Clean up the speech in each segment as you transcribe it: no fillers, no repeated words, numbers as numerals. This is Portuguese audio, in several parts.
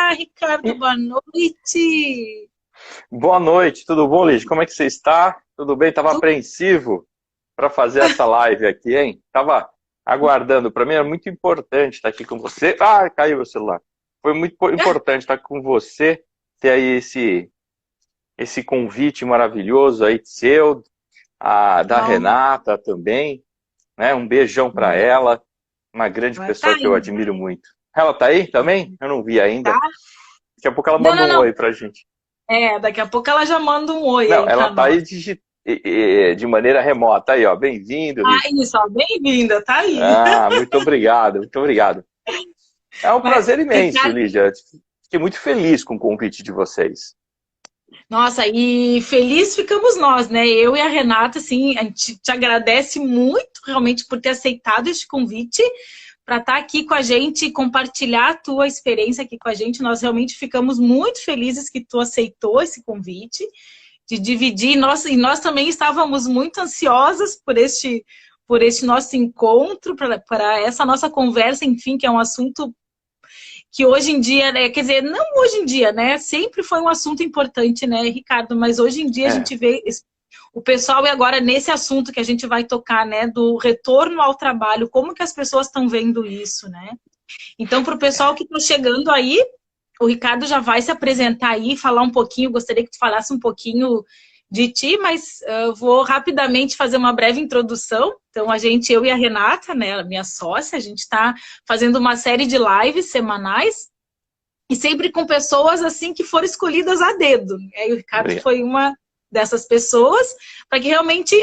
Olá, Ricardo, E- boa noite. Boa noite, tudo bom, Liz? Como é que você está? Tudo bem? Estava Tu- apreensivo para fazer essa live aqui, hein? Estava aguardando. Para mim era muito importante estar aqui com você. Ah, caiu o celular. Foi muito importante estar com você, ter aí esse convite maravilhoso aí seu, da Ó, Renata também, né? Um beijão para ela, uma grande ela tá pessoa que eu aí, admiro muito. Ela tá aí também? Eu não vi ainda. tá? Daqui a pouco ela Não, manda não, um não. oi pra gente. Daqui a pouco ela já manda um oi Não, aí ela pra está nós. aí de maneira remota. Aí, ó, bem-vindo, Ah, Lígia. isso, ó, bem-vinda, tá aí. Ah, muito obrigado, muito obrigado. É um Mas, prazer imenso, Ricardo, Lígia. Fiquei muito feliz com o convite de vocês. nossa, e feliz ficamos nós, né? Eu e a Renata, assim, a gente te agradece muito realmente por ter aceitado este convite para estar aqui com a gente e compartilhar a tua experiência aqui com a gente. Nós realmente ficamos muito felizes que tu aceitou esse convite de dividir. E nós também estávamos muito ansiosas por este nosso encontro, para essa nossa conversa, enfim, que é um assunto que hoje em dia, né, quer dizer, não hoje em dia, né? Sempre foi um assunto importante, né, Ricardo? Mas hoje em dia a É, gente vê o pessoal, e agora nesse assunto que a gente vai tocar, né, do retorno ao trabalho, como que as pessoas estão vendo isso, né? Então, para o pessoal que está chegando aí, o Ricardo já vai se apresentar aí, falar um pouquinho, gostaria que tu falasse um pouquinho de ti, mas eu vou rapidamente fazer uma breve introdução. Então, eu e a Renata, né, minha sócia, a gente está fazendo uma série de lives semanais e sempre com pessoas assim que foram escolhidas a dedo. E o Ricardo obrigado. foi uma dessas pessoas para que realmente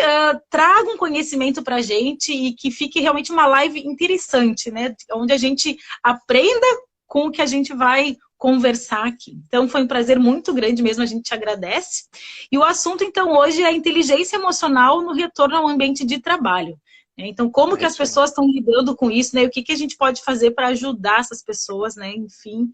traga um conhecimento para a gente e que fique realmente uma live interessante, né? Onde a gente aprenda com o que a gente vai conversar aqui. Então foi um prazer muito grande mesmo, a gente te agradece. E o assunto então hoje é a inteligência emocional no retorno ao ambiente de trabalho. Então, como que É as isso aí. pessoas estão lidando com isso, né? E o que, que a gente pode fazer para ajudar essas pessoas, né? Enfim.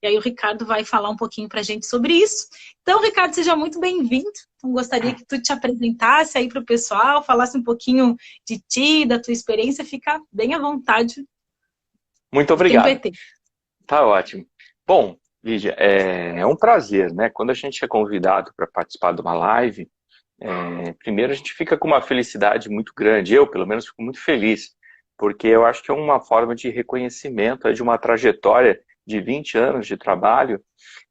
E aí o Ricardo vai falar um pouquinho para a gente sobre isso. Então, Ricardo, seja muito bem-vindo. Então, gostaria que tu te apresentasse aí para o pessoal, falasse um pouquinho de ti, da tua experiência, fica bem à vontade. Muito O tempo é obrigado. teu. Tá ótimo. Bom, Lígia, é um prazer, né? Quando a gente é convidado para participar de uma live, primeiro a gente fica com uma felicidade muito grande. Eu, pelo menos, fico muito feliz, porque eu acho que é uma forma de reconhecimento de uma trajetória de 20 anos de trabalho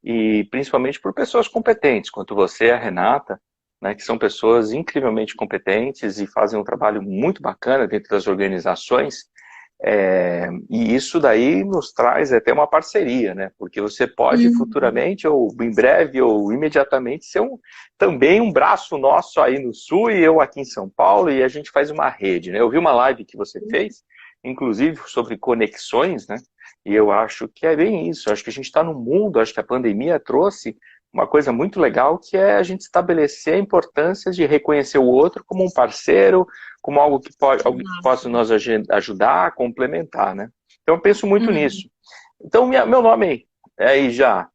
e principalmente por pessoas competentes, quanto você e a Renata, né, que são pessoas incrivelmente competentes e fazem um trabalho muito bacana dentro das organizações. E isso daí nos traz até uma parceria, né? Porque você pode Uhum. futuramente, ou em breve, ou imediatamente, ser também um braço nosso aí no Sul e eu aqui em São Paulo, e a gente faz uma rede, né? Eu vi uma live que você fez, inclusive sobre conexões, né? E eu acho que é bem isso. Eu acho que a gente está no mundo, acho que a pandemia trouxe uma coisa muito legal, que é a gente estabelecer a importância de reconhecer o outro como um parceiro, como algo que pode, algo que possa nos ajudar, complementar, né? Então eu penso muito Uhum. nisso. Então meu nome aí já,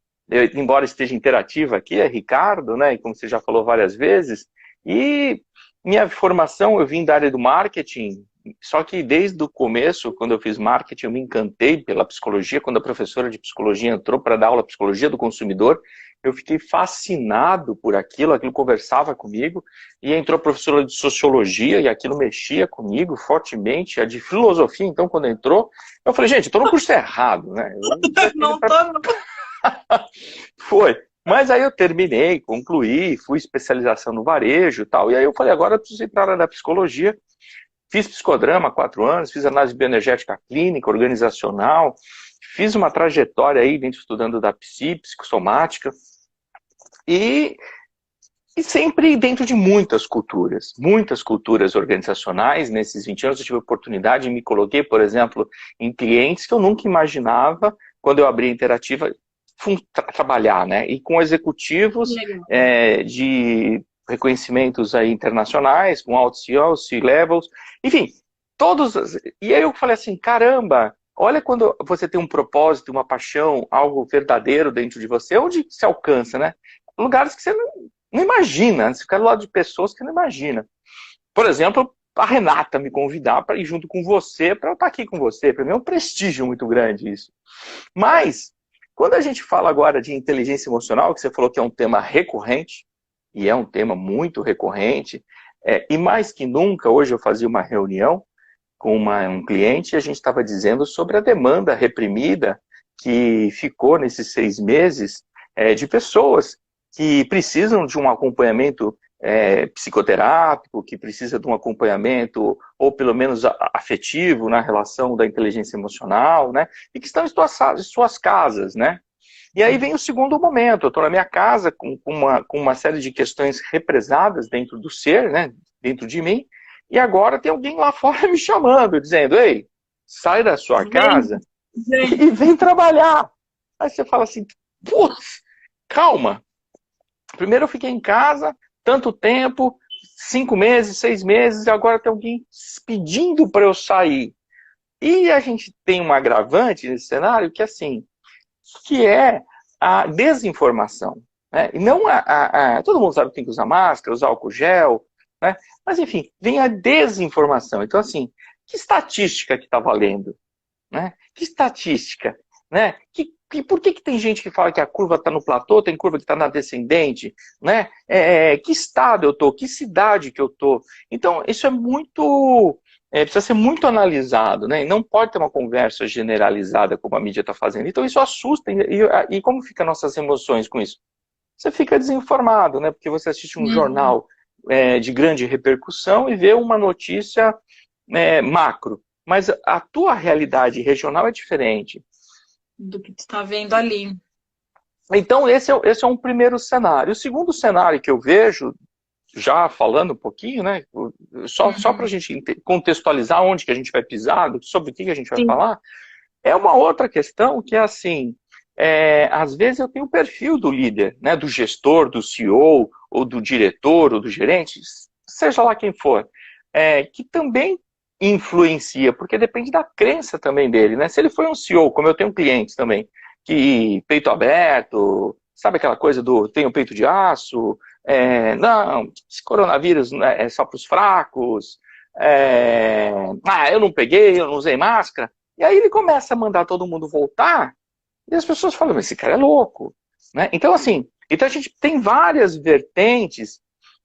embora esteja interativo aqui, é Ricardo, né? E como você já falou várias vezes, e minha formação eu vim da área do marketing, só que desde o começo, quando eu fiz marketing, eu me encantei pela psicologia. Quando a professora de psicologia entrou para dar aula de psicologia do consumidor, eu fiquei fascinado por aquilo, aquilo conversava comigo, e entrou a professora de sociologia, e aquilo mexia comigo fortemente, a de filosofia, então, quando entrou, eu falei, gente, estou no curso errado, né? Eu devia ter ido Não para... tô, não. Foi. Mas aí eu terminei, concluí, fui especialização no varejo e tal, e aí eu falei, agora eu preciso ir para a área da psicologia. Fiz psicodrama há 4 anos, fiz análise bioenergética clínica, organizacional, fiz uma trajetória aí dentro estudando da psicossomática, e sempre dentro de muitas culturas organizacionais. Nesses 20 anos eu tive a oportunidade e me coloquei, por exemplo, em clientes que eu nunca imaginava, quando eu abri a Interativa, trabalhar, né? E com executivos Legal. de reconhecimentos aí internacionais, com altos CEOs, C-levels, enfim, todos. E aí eu falei assim, caramba, olha quando você tem um propósito, uma paixão, algo verdadeiro dentro de você, onde se alcança, né? Lugares que você não imagina, você fica do lado de pessoas que não imagina. Por exemplo, a Renata me convidar para ir junto com você, para eu estar aqui com você. Para mim é um prestígio muito grande isso. Mas Quando a gente fala agora de inteligência emocional, que você falou que é um tema recorrente, e é um tema muito recorrente, e mais que nunca, hoje eu fazia uma reunião com um cliente e a gente estava dizendo sobre a demanda reprimida que ficou nesses 6 meses de pessoas que precisam de um acompanhamento psicoterápico, que precisa de um acompanhamento, ou pelo menos afetivo, na relação da inteligência emocional, né? E que estão em suas casas, né? E aí vem o segundo momento, eu estou na minha casa com uma série de questões represadas dentro do ser, né? Dentro de mim, e agora tem alguém lá fora me chamando, dizendo, ei, sai da sua casa e vem trabalhar. Aí você fala assim, putz, calma. Primeiro eu fiquei em casa, tanto tempo, 5 meses, 6 meses, e agora tem alguém pedindo para eu sair. E a gente tem um agravante nesse cenário que, assim, que é a desinformação. Né? E não todo mundo sabe que tem que usar máscara, usar álcool gel, né? Mas, enfim, vem a desinformação. Então, assim, que estatística que está valendo? Né? Que estatística? Né? Por que tem gente que fala que a curva está no platô, tem curva que está na descendente? Né? Que estado eu estou? Que cidade que eu estou? Então, isso é muito... precisa ser muito analisado, né? E não pode ter uma conversa generalizada como a mídia está fazendo. Então, isso assusta. E como ficam nossas emoções com isso? Você fica desinformado, né? Porque você assiste um jornal de grande repercussão e vê uma notícia macro. Mas a tua realidade regional é diferente. Do que tu está vendo ali. Então, esse é um primeiro cenário. O segundo cenário que eu vejo, já falando um pouquinho, né? Só para a gente contextualizar onde que a gente vai pisar, sobre o que a gente vai falar, é uma outra questão que é assim, às vezes eu tenho o perfil do líder, né? Do gestor, do CEO, ou do diretor, ou do gerente, seja lá quem for, que também influencia, porque depende da crença também dele, né? Se ele foi um CEO, como eu tenho clientes também, que peito aberto, sabe aquela coisa do tenho peito de aço, não, esse coronavírus é só para os fracos, eu não peguei, eu não usei máscara, e aí ele começa a mandar todo mundo voltar, e as pessoas falam, mas esse cara é louco, né? Então, assim, a gente tem várias vertentes.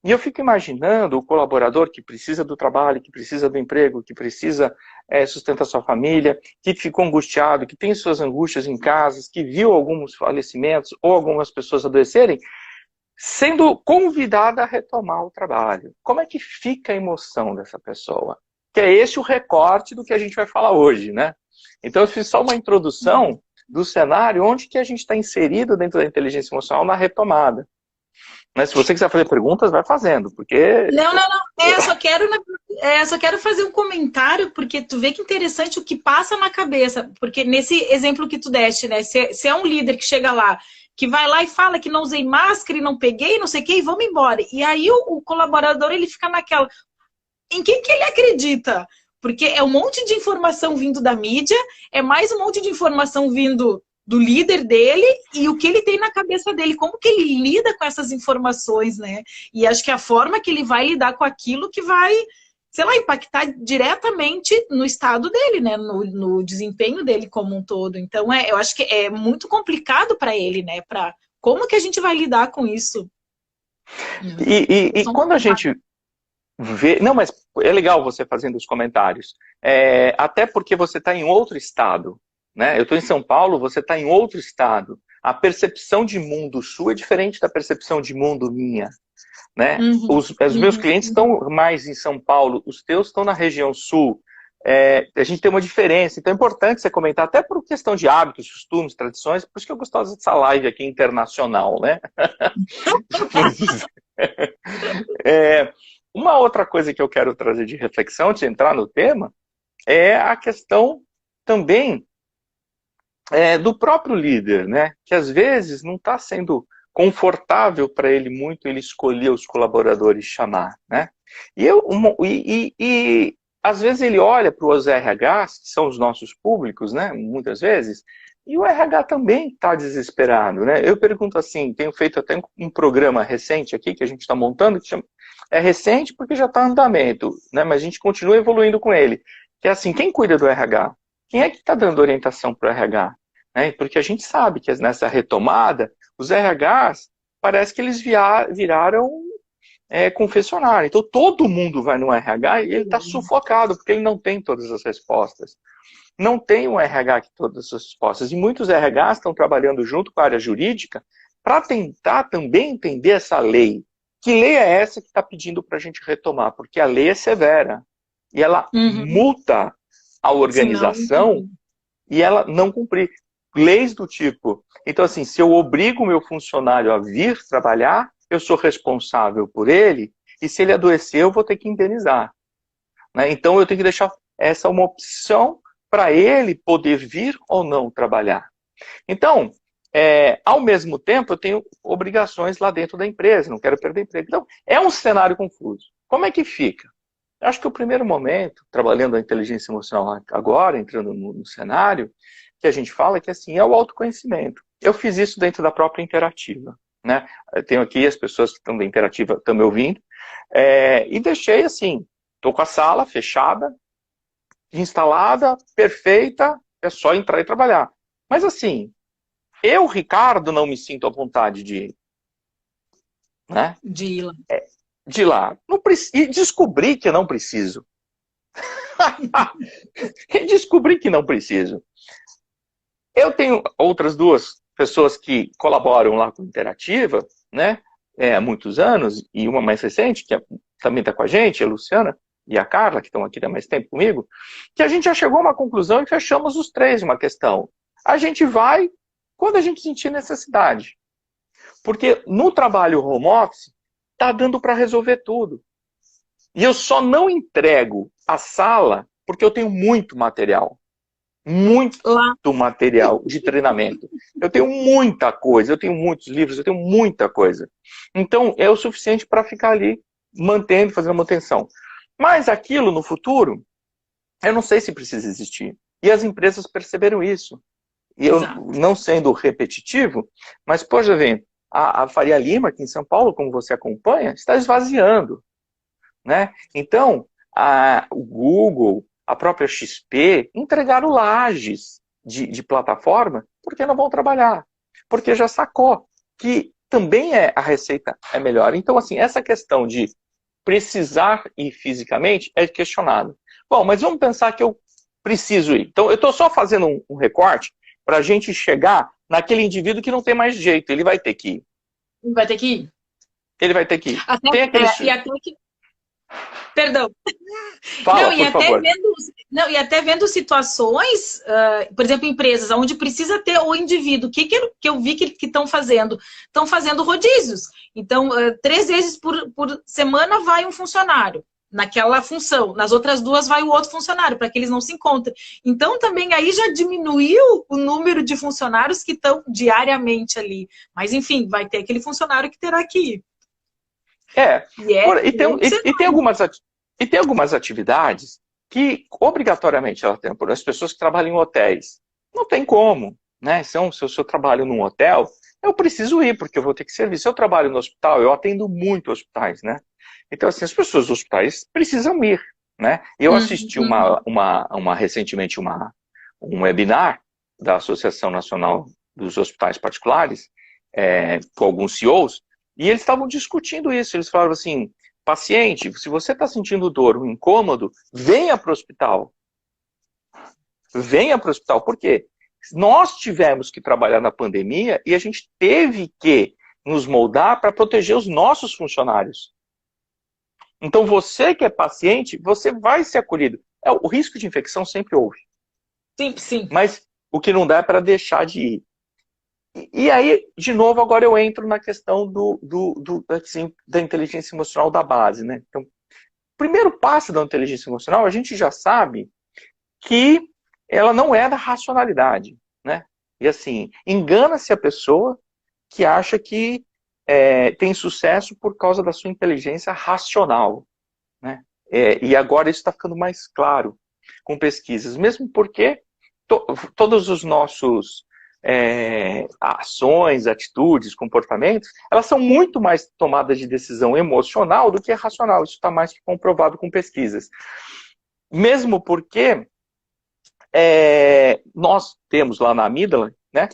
E eu fico imaginando o colaborador que precisa do trabalho, que precisa do emprego, que precisa sustentar sua família, que ficou angustiado, que tem suas angústias em casa, que viu alguns falecimentos ou algumas pessoas adoecerem, sendo convidada a retomar o trabalho. Como é que fica a emoção dessa pessoa? Que é esse o recorte do que a gente vai falar hoje, né? Então eu fiz só uma introdução do cenário onde que a gente está inserido dentro da inteligência emocional na retomada. Mas se você quiser fazer perguntas, vai fazendo, porque... Não. Só quero fazer um comentário, porque tu vê que interessante o que passa na cabeça. Porque nesse exemplo que tu deste, né? Se é um líder que chega lá, que vai lá e fala que não usei máscara e não peguei, não sei o que, e vamos embora. E aí o colaborador, ele fica naquela... Em quem que ele acredita? Porque é um monte de informação vindo da mídia, é mais um monte de informação vindo do líder dele e o que ele tem na cabeça dele, como que ele lida com essas informações, né? E acho que a forma que ele vai lidar com aquilo que vai, sei lá, impactar diretamente no estado dele, né? No desempenho dele como um todo. Então, eu acho que é muito complicado para ele, né? Como que a gente vai lidar com isso? E quando a gente vê... Não, mas é legal você fazendo os comentários. Até porque você está em outro estado. Né? Eu estou em São Paulo, você está em outro estado. A percepção de mundo sua é diferente da percepção de mundo minha. Né? Os meus clientes estão mais em São Paulo, os teus estão na região sul. A gente tem uma diferença. Então é importante você comentar, até por questão de hábitos, costumes, tradições, por isso que eu gosto dessa live aqui internacional. Né? Uma outra coisa que eu quero trazer de reflexão, antes de entrar no tema, é a questão também do próprio líder, né? Que às vezes não está sendo confortável para ele muito ele escolher os colaboradores chamar, né? E às vezes ele olha para os RHs, que são os nossos públicos, né? Muitas vezes, e o RH também está desesperado, né? Eu pergunto assim, tenho feito até um programa recente aqui que a gente está montando, que chama, é recente porque já está em andamento, né? Mas a gente continua evoluindo com ele. Que é assim, quem cuida do RH? Quem é que está dando orientação para o RH? né? Porque a gente sabe que nessa retomada, os RHs, parece que eles viraram confessionário. Então, todo mundo vai no RH e ele está sufocado, porque ele não tem todas as respostas. Não tem um RH que todas as respostas. E muitos RHs estão trabalhando junto com a área jurídica para tentar também entender essa lei. Que lei é essa que está pedindo para a gente retomar? Porque a lei é severa. E ela multa a organização e ela não cumprir. Leis do tipo... Então, assim, se eu obrigo o meu funcionário a vir trabalhar, eu sou responsável por ele, e se ele adoecer, eu vou ter que indenizar. Né? Então, eu tenho que deixar essa uma opção para ele poder vir ou não trabalhar. Então, ao mesmo tempo, eu tenho obrigações lá dentro da empresa, não quero perder emprego. Então, é um cenário confuso. Como é que fica? Eu acho que o primeiro momento, trabalhando a inteligência emocional agora, entrando no cenário, que a gente fala que assim, é o autoconhecimento. Eu fiz isso dentro da própria Interativa. Né? Eu tenho aqui as pessoas que estão da Interativa, estão me ouvindo, e deixei assim, estou com a sala fechada, instalada, perfeita, é só entrar e trabalhar. Mas assim, eu, Ricardo, não me sinto à vontade de ir. Né? De ir lá. De ir lá. E descobri que não preciso. Descobri que não preciso. Eu tenho outras duas pessoas que colaboram lá com a Interativa, né, há muitos anos, e uma mais recente, que também está com a gente, a Luciana e a Carla, que estão aqui há mais tempo comigo, que a gente já chegou a uma conclusão e fechamos os três uma questão. A gente vai quando a gente sentir necessidade. Porque no trabalho home office, está dando para resolver tudo. E eu só não entrego a sala porque eu tenho muito material. Muito material de treinamento. Eu tenho muita coisa, eu tenho muitos livros, eu tenho muita coisa. Então, é o suficiente para ficar ali, mantendo, fazendo manutenção. Mas aquilo, no futuro, eu não sei se precisa existir. E as empresas perceberam isso. E eu, não sendo repetitivo, mas, poxa, vem, a Faria Lima, aqui em São Paulo, como você acompanha, está esvaziando. Né? Então, o Google, a própria XP, entregaram lajes de plataforma porque não vão trabalhar. Porque já sacou que também a receita é melhor. Então, assim, essa questão de precisar ir fisicamente é questionado. Bom, mas vamos pensar que eu preciso ir. Então, eu estou só fazendo um recorte para a gente chegar naquele indivíduo que não tem mais jeito. Ele vai ter que ir. Vai ter que ir? Ele vai ter que ir. Até, tem aquele... e até que... Perdão. Fala, por favor. E até vendo situações, por exemplo, empresas onde precisa ter o indivíduo. O que eu vi que estão fazendo? Estão fazendo rodízios. Então, 3 vezes por semana vai um funcionário naquela função. Nas outras 2 vai o outro funcionário, para que eles não se encontrem. Então, também aí já diminuiu o número de funcionários que estão diariamente ali. Mas, enfim, vai ter aquele funcionário que terá que ir. E tem algumas atividades que, obrigatoriamente, ela tem. Por as pessoas que trabalham em hotéis. Não tem como. Né? Se eu trabalho num hotel, eu preciso ir, porque eu vou ter que servir. Se eu trabalho no hospital, eu atendo muito hospitais. Né? Então, assim, as pessoas dos hospitais precisam ir. Né? Eu assisti recentemente um webinar da Associação Nacional dos Hospitais Particulares, com alguns CEOs, e eles estavam discutindo isso. Eles falaram assim, paciente, se você está sentindo dor, um incômodo, venha para o hospital. Venha para o hospital. Por quê? Nós tivemos que trabalhar na pandemia e a gente teve que nos moldar para proteger os nossos funcionários. Então, você que é paciente, você vai ser acolhido. O risco de infecção sempre houve. Sim. Mas o que não dá é para deixar de ir. E aí, de novo, agora eu entro na questão assim, da inteligência emocional da base. Né? Então, o primeiro passo da inteligência emocional, a gente já sabe que ela não é da racionalidade. Né? E assim, engana-se a pessoa que acha que tem sucesso por causa da sua inteligência racional. Né? E agora isso está ficando mais claro com pesquisas, mesmo porque todos os nossos ações, atitudes, comportamentos, elas são muito mais tomadas de decisão emocional do que racional. Isso está mais comprovado com pesquisas. Mesmo porque nós temos lá na amígdala, né?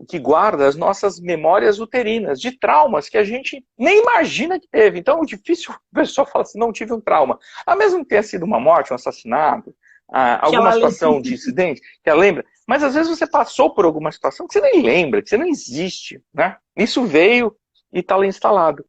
Que guarda as nossas memórias uterinas, de traumas que a gente nem imagina que teve. Então, é difícil o pessoal falar assim, não tive um trauma. A mesmo que tenha sido uma morte, um assassinato, alguma situação de incidente, que ela lembra, mas às vezes você passou por alguma situação que você nem lembra, que você não existe, né? Isso veio e está lá instalado.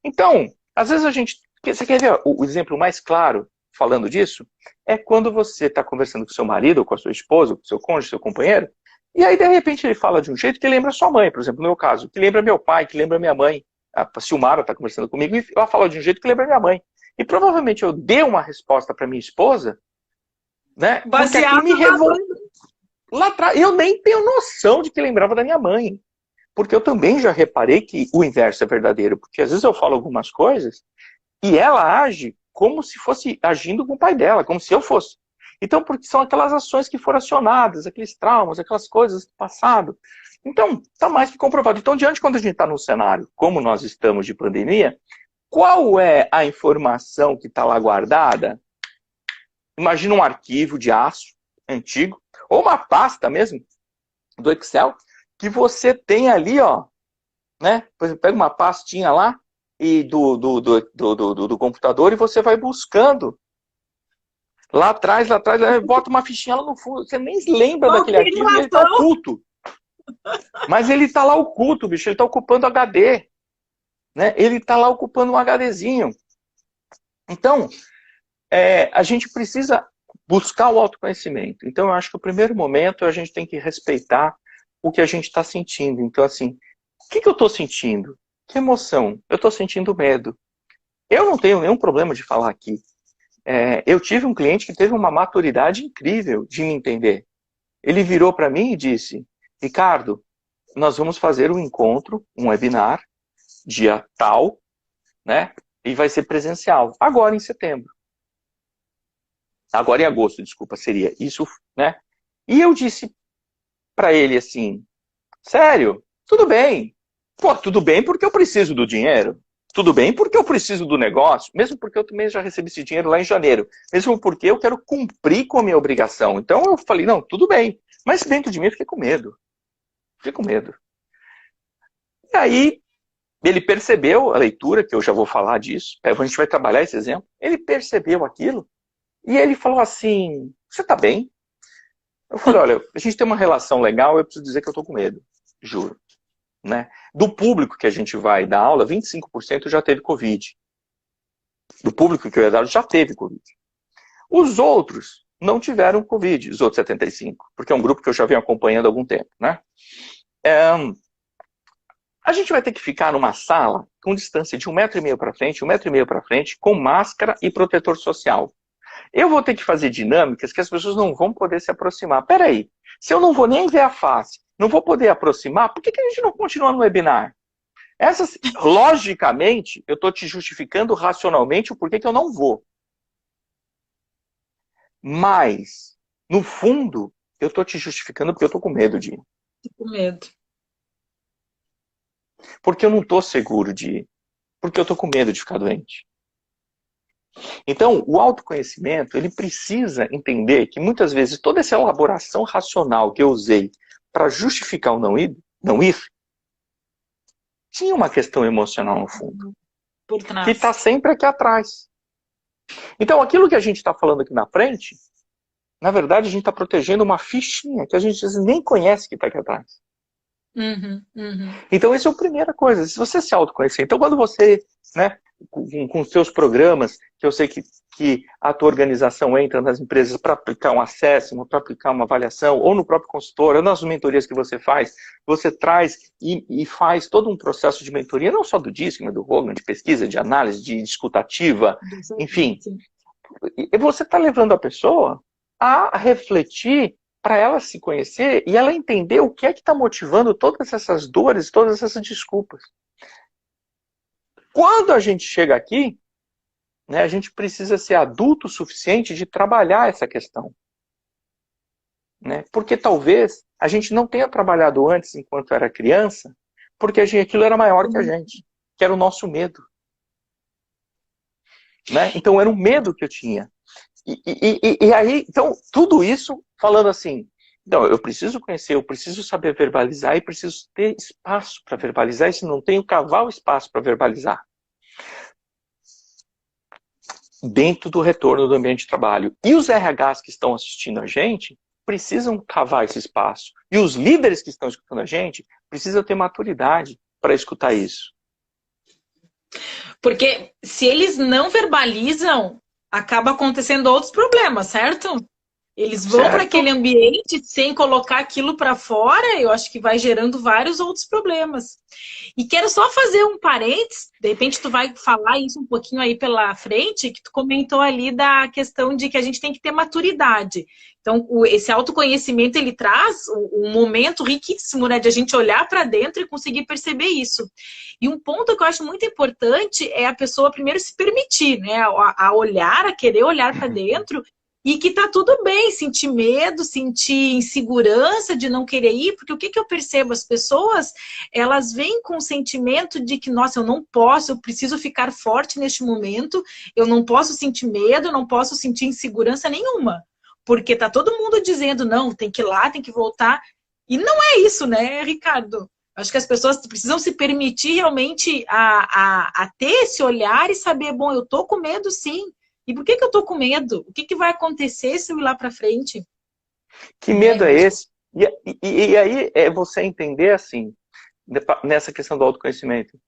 Então, às vezes a gente... Você quer ver o exemplo mais claro falando disso? É quando você está conversando com seu marido, ou com a sua esposa, ou com seu cônjuge, seu companheiro, e aí, de repente, ele fala de um jeito que lembra sua mãe, por exemplo, no meu caso, que lembra meu pai, que lembra minha mãe. A Silmara está conversando comigo e ela fala de um jeito que lembra minha mãe. E provavelmente eu dei uma resposta para minha esposa, né? Porque aquilo me revoltou. Lá atrás, eu nem tenho noção de que lembrava da minha mãe. Porque eu também já reparei que o inverso é verdadeiro. Porque às vezes eu falo algumas coisas e ela age como se fosse agindo com o pai dela, como se eu fosse. Então, porque são aquelas ações que foram acionadas, aqueles traumas, aquelas coisas do passado. Então, está mais que comprovado. Então, diante, quando a gente está num cenário como nós estamos de pandemia, qual é a informação que está lá guardada? Imagina um arquivo de aço antigo, ou uma pasta mesmo, do Excel, que você tem ali, ó, né? Por exemplo, pega uma pastinha lá e do computador e você vai buscando. Lá atrás, bota uma fichinha lá no fundo. Você nem lembra daquele arquivo e ele está oculto. Mas ele está lá oculto, bicho. Ele está ocupando HD. Né? Ele está lá ocupando um HDzinho. Então, a gente precisa buscar o autoconhecimento. Então, eu acho que o primeiro momento a gente tem que respeitar o que a gente está sentindo. Então, assim, o que eu estou sentindo? Que emoção? Eu estou sentindo medo. Eu não tenho nenhum problema de falar aqui. Eu tive um cliente que teve uma maturidade incrível de me entender. Ele virou para mim e disse, Ricardo, nós vamos fazer um encontro, um webinar, dia tal, né? E vai ser presencial, agora em setembro. Agora em agosto, desculpa, seria isso, né? E eu disse para ele assim, sério, tudo bem. Pô, tudo bem porque eu preciso do dinheiro. Tudo bem porque eu preciso do negócio, mesmo porque eu também já recebi esse dinheiro lá em janeiro, mesmo porque eu quero cumprir com a minha obrigação. Então eu falei, não, tudo bem. Mas dentro de mim eu fiquei com medo. Fiquei com medo. E aí ele percebeu a leitura, que eu já vou falar disso, a gente vai trabalhar esse exemplo. Ele percebeu aquilo e ele falou assim, você tá bem? Eu falei, olha, a gente tem uma relação legal, eu preciso dizer que eu tô com medo, juro. Né? Do público que a gente vai dar aula, 25% já teve Covid. Do público que eu ia dar já teve Covid. Os outros não tiveram Covid, os outros 75%, porque é um grupo que eu já venho acompanhando há algum tempo. Né? A gente vai ter que ficar numa sala com distância de 1,5 metro para frente, 1,5 metro para frente, com máscara e protetor social. Eu vou ter que fazer dinâmicas que as pessoas não vão poder se aproximar. Peraí, se eu não vou nem ver a face, não vou poder aproximar, por que a gente não continua no webinar? Logicamente, eu estou te justificando racionalmente o porquê que eu não vou. Mas, no fundo, eu estou te justificando porque eu estou com medo de ir. Com medo. Porque eu não estou seguro de ir. Porque eu estou com medo de ficar doente. Então, o autoconhecimento, ele precisa entender que muitas vezes toda essa elaboração racional que eu usei para justificar o não ir, tinha uma questão emocional no fundo. Por trás. Que está sempre aqui atrás. Então, aquilo que a gente está falando aqui na frente, na verdade, a gente está protegendo uma fichinha que a gente nem conhece que está aqui atrás. Então, essa é a primeira coisa. Se você se autoconhecer, então quando você, né, com seus programas, que eu sei que a tua organização entra nas empresas para aplicar um assessment, para aplicar uma avaliação, ou no próprio consultor, ou nas mentorias que você faz, você traz e faz todo um processo de mentoria, não só do DISC, mas do Hogan, de pesquisa, de análise, de escutativa, enfim. E você está levando a pessoa a refletir para ela se conhecer e ela entender o que é que está motivando todas essas dores, todas essas desculpas. Quando a gente chega aqui, né, a gente precisa ser adulto o suficiente de trabalhar essa questão. Né? Porque talvez a gente não tenha trabalhado antes enquanto era criança, porque aquilo era maior que a gente, que era o nosso medo. Né? Então era um medo que eu tinha. E aí, então, tudo isso falando assim, Então, eu preciso conhecer, eu preciso saber verbalizar e preciso ter espaço para verbalizar. E se não tenho, cavar o espaço para verbalizar. Dentro do retorno do ambiente de trabalho. E os RHs que estão assistindo a gente precisam cavar esse espaço. E os líderes que estão escutando a gente precisam ter maturidade para escutar isso. Porque se eles não verbalizam, acaba acontecendo outros problemas, certo? Eles vão para aquele ambiente sem colocar aquilo para fora, eu acho que vai gerando vários outros problemas. E quero só fazer um parênteses, de repente tu vai falar isso um pouquinho aí pela frente, que tu comentou ali da questão de que a gente tem que ter maturidade. Então, esse autoconhecimento, ele traz um momento riquíssimo, né, de a gente olhar para dentro e conseguir perceber isso. E um ponto que eu acho muito importante é a pessoa primeiro se permitir, né, a olhar, a querer olhar para dentro. E que tá tudo bem sentir medo, sentir insegurança de não querer ir, porque o que eu percebo? As pessoas, elas vêm com o sentimento de que, nossa, eu não posso, eu preciso ficar forte neste momento, eu não posso sentir medo, eu não posso sentir insegurança nenhuma. Porque tá todo mundo dizendo, não, tem que ir lá, tem que voltar. E não é isso, né, Ricardo? Acho que as pessoas precisam se permitir realmente a ter esse olhar e saber, bom, eu tô com medo sim. E por que eu tô com medo? O que vai acontecer se eu ir lá para frente? Que medo é esse? E aí é você entender assim, nessa questão do autoconhecimento.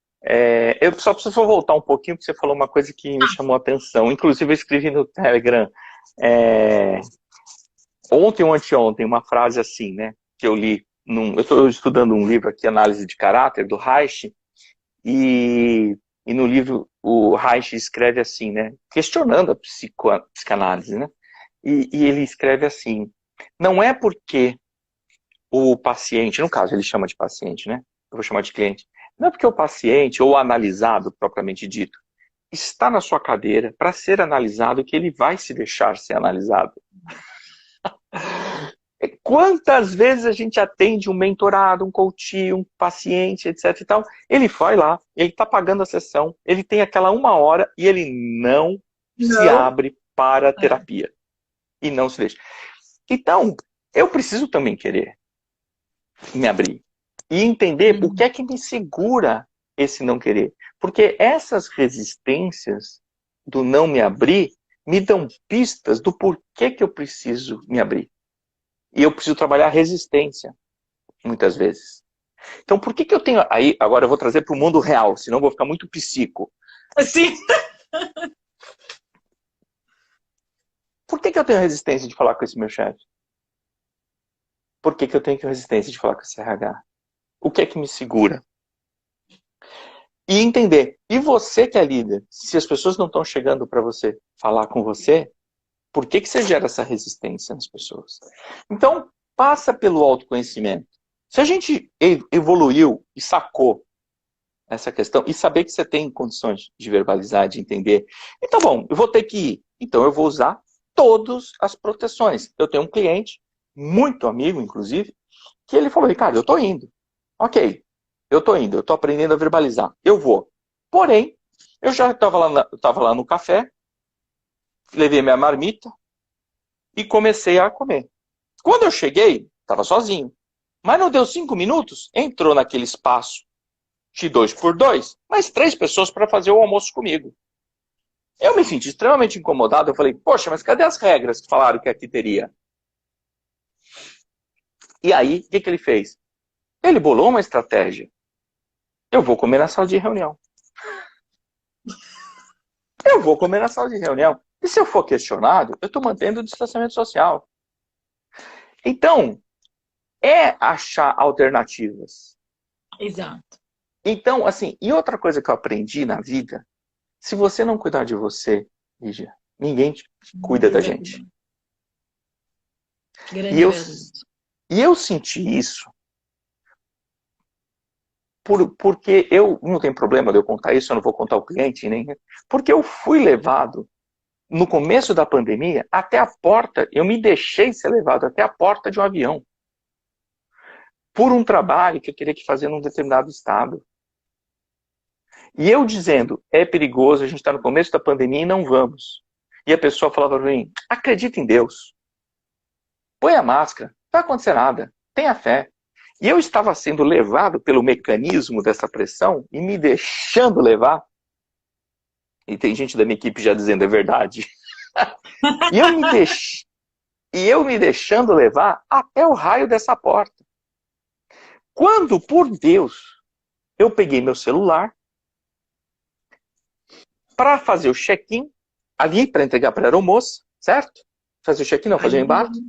Eu só preciso voltar um pouquinho, porque você falou uma coisa que me chamou a atenção. Inclusive eu escrevi no Telegram ontem ou anteontem uma frase assim, né? Que eu li. Eu estou estudando um livro aqui, Análise de Caráter, do Reich, e no livro o Reich escreve assim, né? Questionando a psicanálise, né? E ele escreve assim: não é porque o paciente, no caso ele chama de paciente, né? Eu vou chamar de cliente. Não é porque o paciente, ou o analisado, propriamente dito, está na sua cadeira para ser analisado que ele vai se deixar ser analisado. Quantas vezes a gente atende um mentorado, um coach, um paciente, etc e tal, ele vai lá, ele está pagando a sessão, ele tem aquela 1 hora e ele não se abre para a terapia. E não se deixa. Então, eu preciso também querer me abrir. E entender o que é que me segura esse não querer. Porque essas resistências do não me abrir me dão pistas do porquê que eu preciso me abrir. E eu preciso trabalhar resistência, muitas vezes. Então, por que eu tenho... Aí, agora eu vou trazer para o mundo real, senão eu vou ficar muito psico. Sim. Por que eu tenho resistência de falar com esse meu chefe? Por que eu tenho resistência de falar com esse RH? O que é que me segura? E entender. E você que é líder, se as pessoas não estão chegando para você falar com você, por que você gera essa resistência nas pessoas? Então, passa pelo autoconhecimento. Se a gente evoluiu e sacou essa questão, e saber que você tem condições de verbalizar, de entender, então, bom, eu vou ter que ir. Então, eu vou usar todas as proteções. Eu tenho um cliente, muito amigo, inclusive, que ele falou, Ricardo, eu estou indo. Ok, eu estou indo, eu estou aprendendo a verbalizar. Eu vou. Porém, eu já estava lá no café, levei minha marmita e comecei a comer. Quando eu cheguei, estava sozinho. Mas não deu 5 minutos, entrou naquele espaço de 2x2, mais 3 pessoas para fazer o almoço comigo. Eu me senti extremamente incomodado. Eu falei, poxa, mas cadê as regras que falaram que aqui teria? E aí, o que ele fez? Ele bolou uma estratégia. Eu vou comer na sala de reunião. Eu vou comer na sala de reunião. E se eu for questionado, eu estou mantendo o distanciamento social. Então, é achar alternativas. Exato. Então, assim, e outra coisa que eu aprendi na vida, se você não cuidar de você, Lígia, ninguém cuida da gente. E eu senti isso porque eu, não tem problema de eu contar isso, eu não vou contar o cliente, nem porque eu fui levado no começo da pandemia, até a porta, eu me deixei ser levado até a porta de um avião. Por um trabalho que eu queria que fazer num determinado estado. E eu dizendo, é perigoso, a gente está no começo da pandemia e não vamos. E a pessoa falava para mim, acredita em Deus. Põe a máscara, vai acontecer nada. Tenha fé. E eu estava sendo levado pelo mecanismo dessa pressão e me deixando levar. E tem gente da minha equipe já dizendo, é verdade. E eu me deixando levar até o raio dessa porta. Quando, por Deus, eu peguei meu celular para fazer o check-in, ali para entregar para a aeromoça, certo? Fazer o check-in, não, fazer o embarque.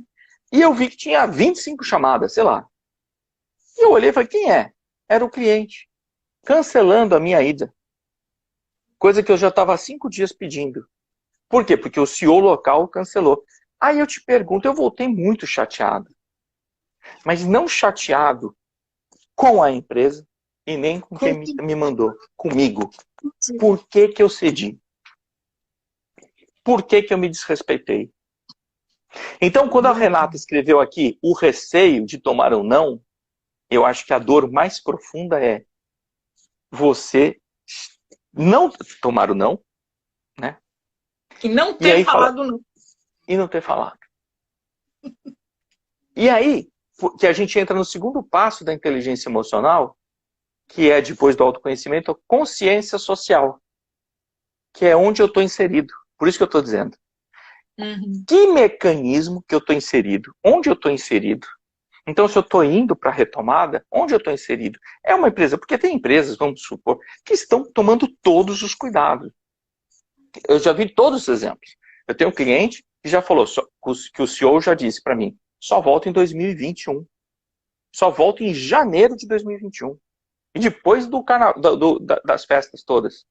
E eu vi que tinha 25 chamadas, sei lá. E eu olhei e falei, quem é? Era o cliente, cancelando a minha ida. Coisa que eu já estava há 5 dias pedindo. Por quê? Porque o CEO local cancelou. Aí eu te pergunto, eu voltei muito chateado. Mas não chateado com a empresa e nem com quem me mandou, comigo. Por que que eu cedi? Por que que eu me desrespeitei? Então, quando a Renata escreveu aqui o receio de tomar um não, eu acho que a dor mais profunda é você não tomar o não, né? E não ter falado não. E não ter falado. E aí, que a gente entra no segundo passo da inteligência emocional, que é, depois do autoconhecimento, a consciência social, que é onde eu estou inserido. Por isso que eu estou dizendo. Que mecanismo que eu estou inserido? Onde eu estou inserido? Então, se eu estou indo para a retomada, onde eu estou inserido? É uma empresa, porque tem empresas, vamos supor, que estão tomando todos os cuidados. Eu já vi todos os exemplos. Eu tenho um cliente que já falou, que o CEO já disse para mim, só volta em 2021. Só volta em janeiro de 2021. E depois das festas todas.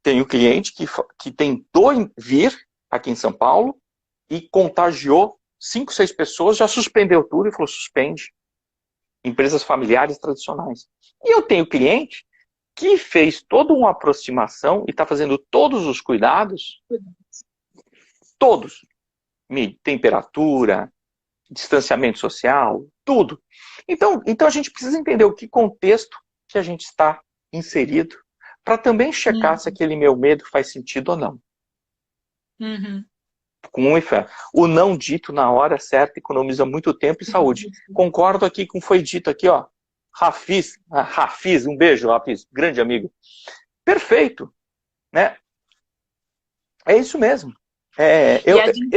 Tem um cliente que tentou vir aqui em São Paulo e contagiou 5, 6 pessoas, já suspendeu tudo e falou, suspende. Empresas familiares tradicionais. E eu tenho cliente que fez toda uma aproximação e está fazendo todos os cuidados, todos. Temperatura, distanciamento social, tudo. Então a gente precisa entender o que contexto que a gente está inserido para também checar se aquele meu medo faz sentido ou não. Com fé. O não dito na hora certa economiza muito tempo e saúde. Concordo aqui com o que foi dito aqui, ó. Rafiz, um beijo, Rafiz, grande amigo. Perfeito, né? É isso mesmo.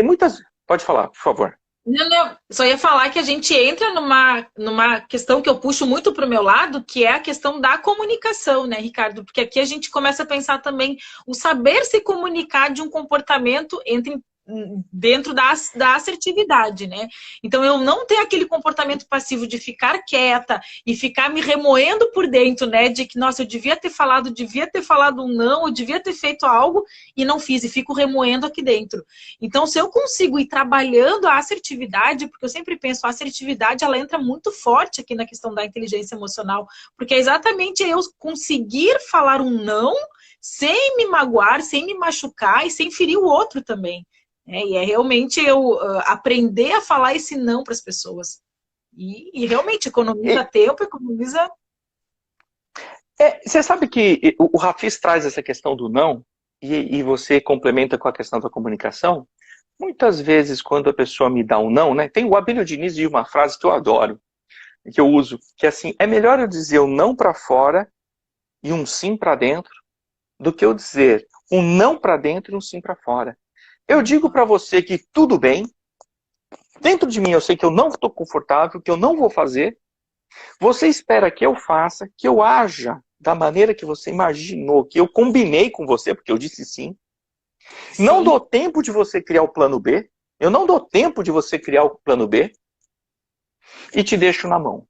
Muitas... Pode falar, por favor. Não, só ia falar que a gente entra numa questão que eu puxo muito para o meu lado, que é a questão da comunicação, né, Ricardo? Porque aqui a gente começa a pensar também o saber se comunicar de um comportamento dentro da assertividade, né? Então, eu não ter aquele comportamento passivo de ficar quieta e ficar me remoendo por dentro, né? De que, nossa, eu devia ter falado um não, eu devia ter feito algo e não fiz, e fico remoendo aqui dentro. Então, se eu consigo ir trabalhando a assertividade, porque eu sempre penso, a assertividade, ela entra muito forte aqui na questão da inteligência emocional, porque é exatamente eu conseguir falar um não sem me magoar, sem me machucar e sem ferir o outro também. E é realmente eu aprender a falar esse não para as pessoas. E realmente economiza tempo, economiza... Você sabe que o Rafiz traz essa questão do não e você complementa com a questão da comunicação. Muitas vezes, quando a pessoa me dá um não, né? Tem o Abílio Diniz de uma frase que eu adoro, que eu uso, que é assim, é melhor eu dizer um não para fora e um sim para dentro, do que eu dizer um não para dentro e um sim para fora. Eu digo para você que tudo bem, dentro de mim eu sei que eu não estou confortável, que eu não vou fazer, você espera que eu faça, que eu haja da maneira que você imaginou, que eu combinei com você, porque eu disse sim. Não dou tempo de você criar o plano B, eu não dou tempo de você criar o plano B e te deixo na mão.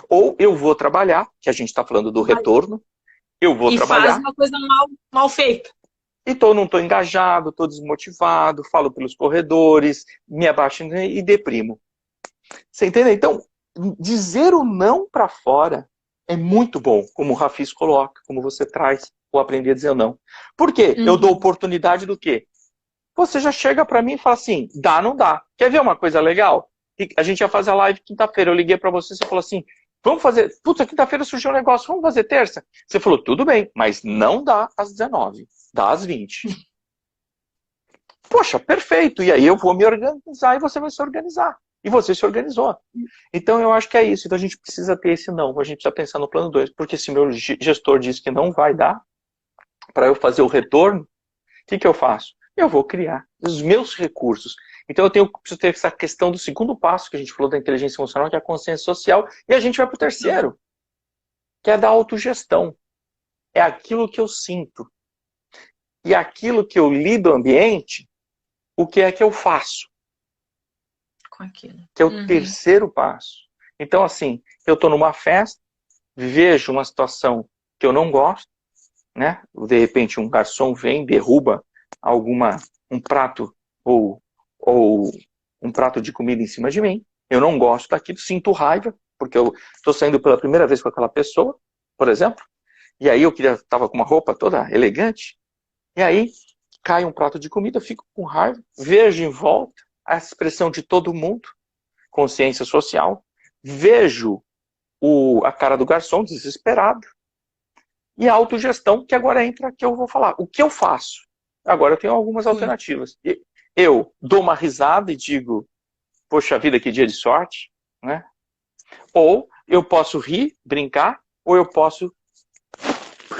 Ou eu vou trabalhar, que a gente está falando do retorno, eu vou trabalhar. E faz uma coisa mal feita. E não estou engajado, estou desmotivado, falo pelos corredores, me abaixo e deprimo. Você entende? Então, dizer o não para fora é muito bom, como o Rafiz coloca, como você traz, ou aprender a dizer o não. Por quê? Eu dou oportunidade do quê? Você já chega para mim e fala assim, dá, não dá. Quer ver uma coisa legal? A gente ia fazer a live quinta-feira, eu liguei para você, você falou assim, vamos fazer, puta, quinta-feira surgiu um negócio, vamos fazer terça? Você falou, tudo bem, mas não dá às 19, dá às 20. Poxa, perfeito. E aí eu vou me organizar e você vai se organizar. E você se organizou. Então eu acho que é isso. Então a gente precisa ter esse não. A gente precisa pensar no plano 2. Porque se meu gestor diz que não vai dar para eu fazer o retorno, o que eu faço? Eu vou criar os meus recursos. Então eu preciso ter essa questão do segundo passo que a gente falou da inteligência emocional, que é a consciência social. E a gente vai para o terceiro, que é da autogestão. É aquilo que eu sinto. E aquilo que eu lido do ambiente, o que é que eu faço? Com aquilo. Que é o terceiro passo. Então, assim, eu estou numa festa, vejo uma situação que eu não gosto, né? De repente um garçom vem, derruba um prato ou um prato de comida em cima de mim. Eu não gosto daquilo, sinto raiva, porque eu estou saindo pela primeira vez com aquela pessoa, por exemplo, e aí eu estava com uma roupa toda elegante, e aí cai um prato de comida, eu fico com raiva, vejo em volta a expressão de todo mundo, consciência social, vejo a cara do garçom desesperado, e a autogestão, que agora entra que eu vou falar. O que eu faço? Agora eu tenho algumas alternativas. Eu dou uma risada e digo, poxa vida, que dia de sorte, né? Ou eu posso rir, brincar, ou eu posso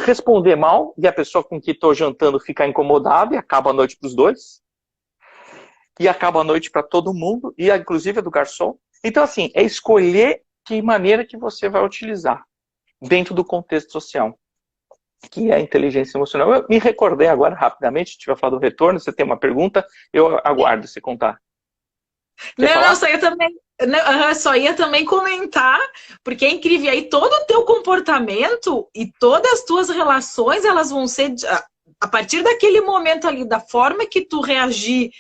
responder mal e a pessoa com quem estou jantando ficar incomodada e acaba a noite para os dois. E acaba a noite para todo mundo, e inclusive a do garçom. Então, assim, é escolher que maneira que você vai utilizar dentro do contexto social, que é a inteligência emocional. Eu me recordei agora, rapidamente, a gente vai falar do retorno, você tem uma pergunta, eu aguardo você contar. Não, só ia também comentar, porque é incrível. E aí todo o teu comportamento e todas as tuas relações, elas vão ser, a partir daquele momento ali, da forma que tu reagir,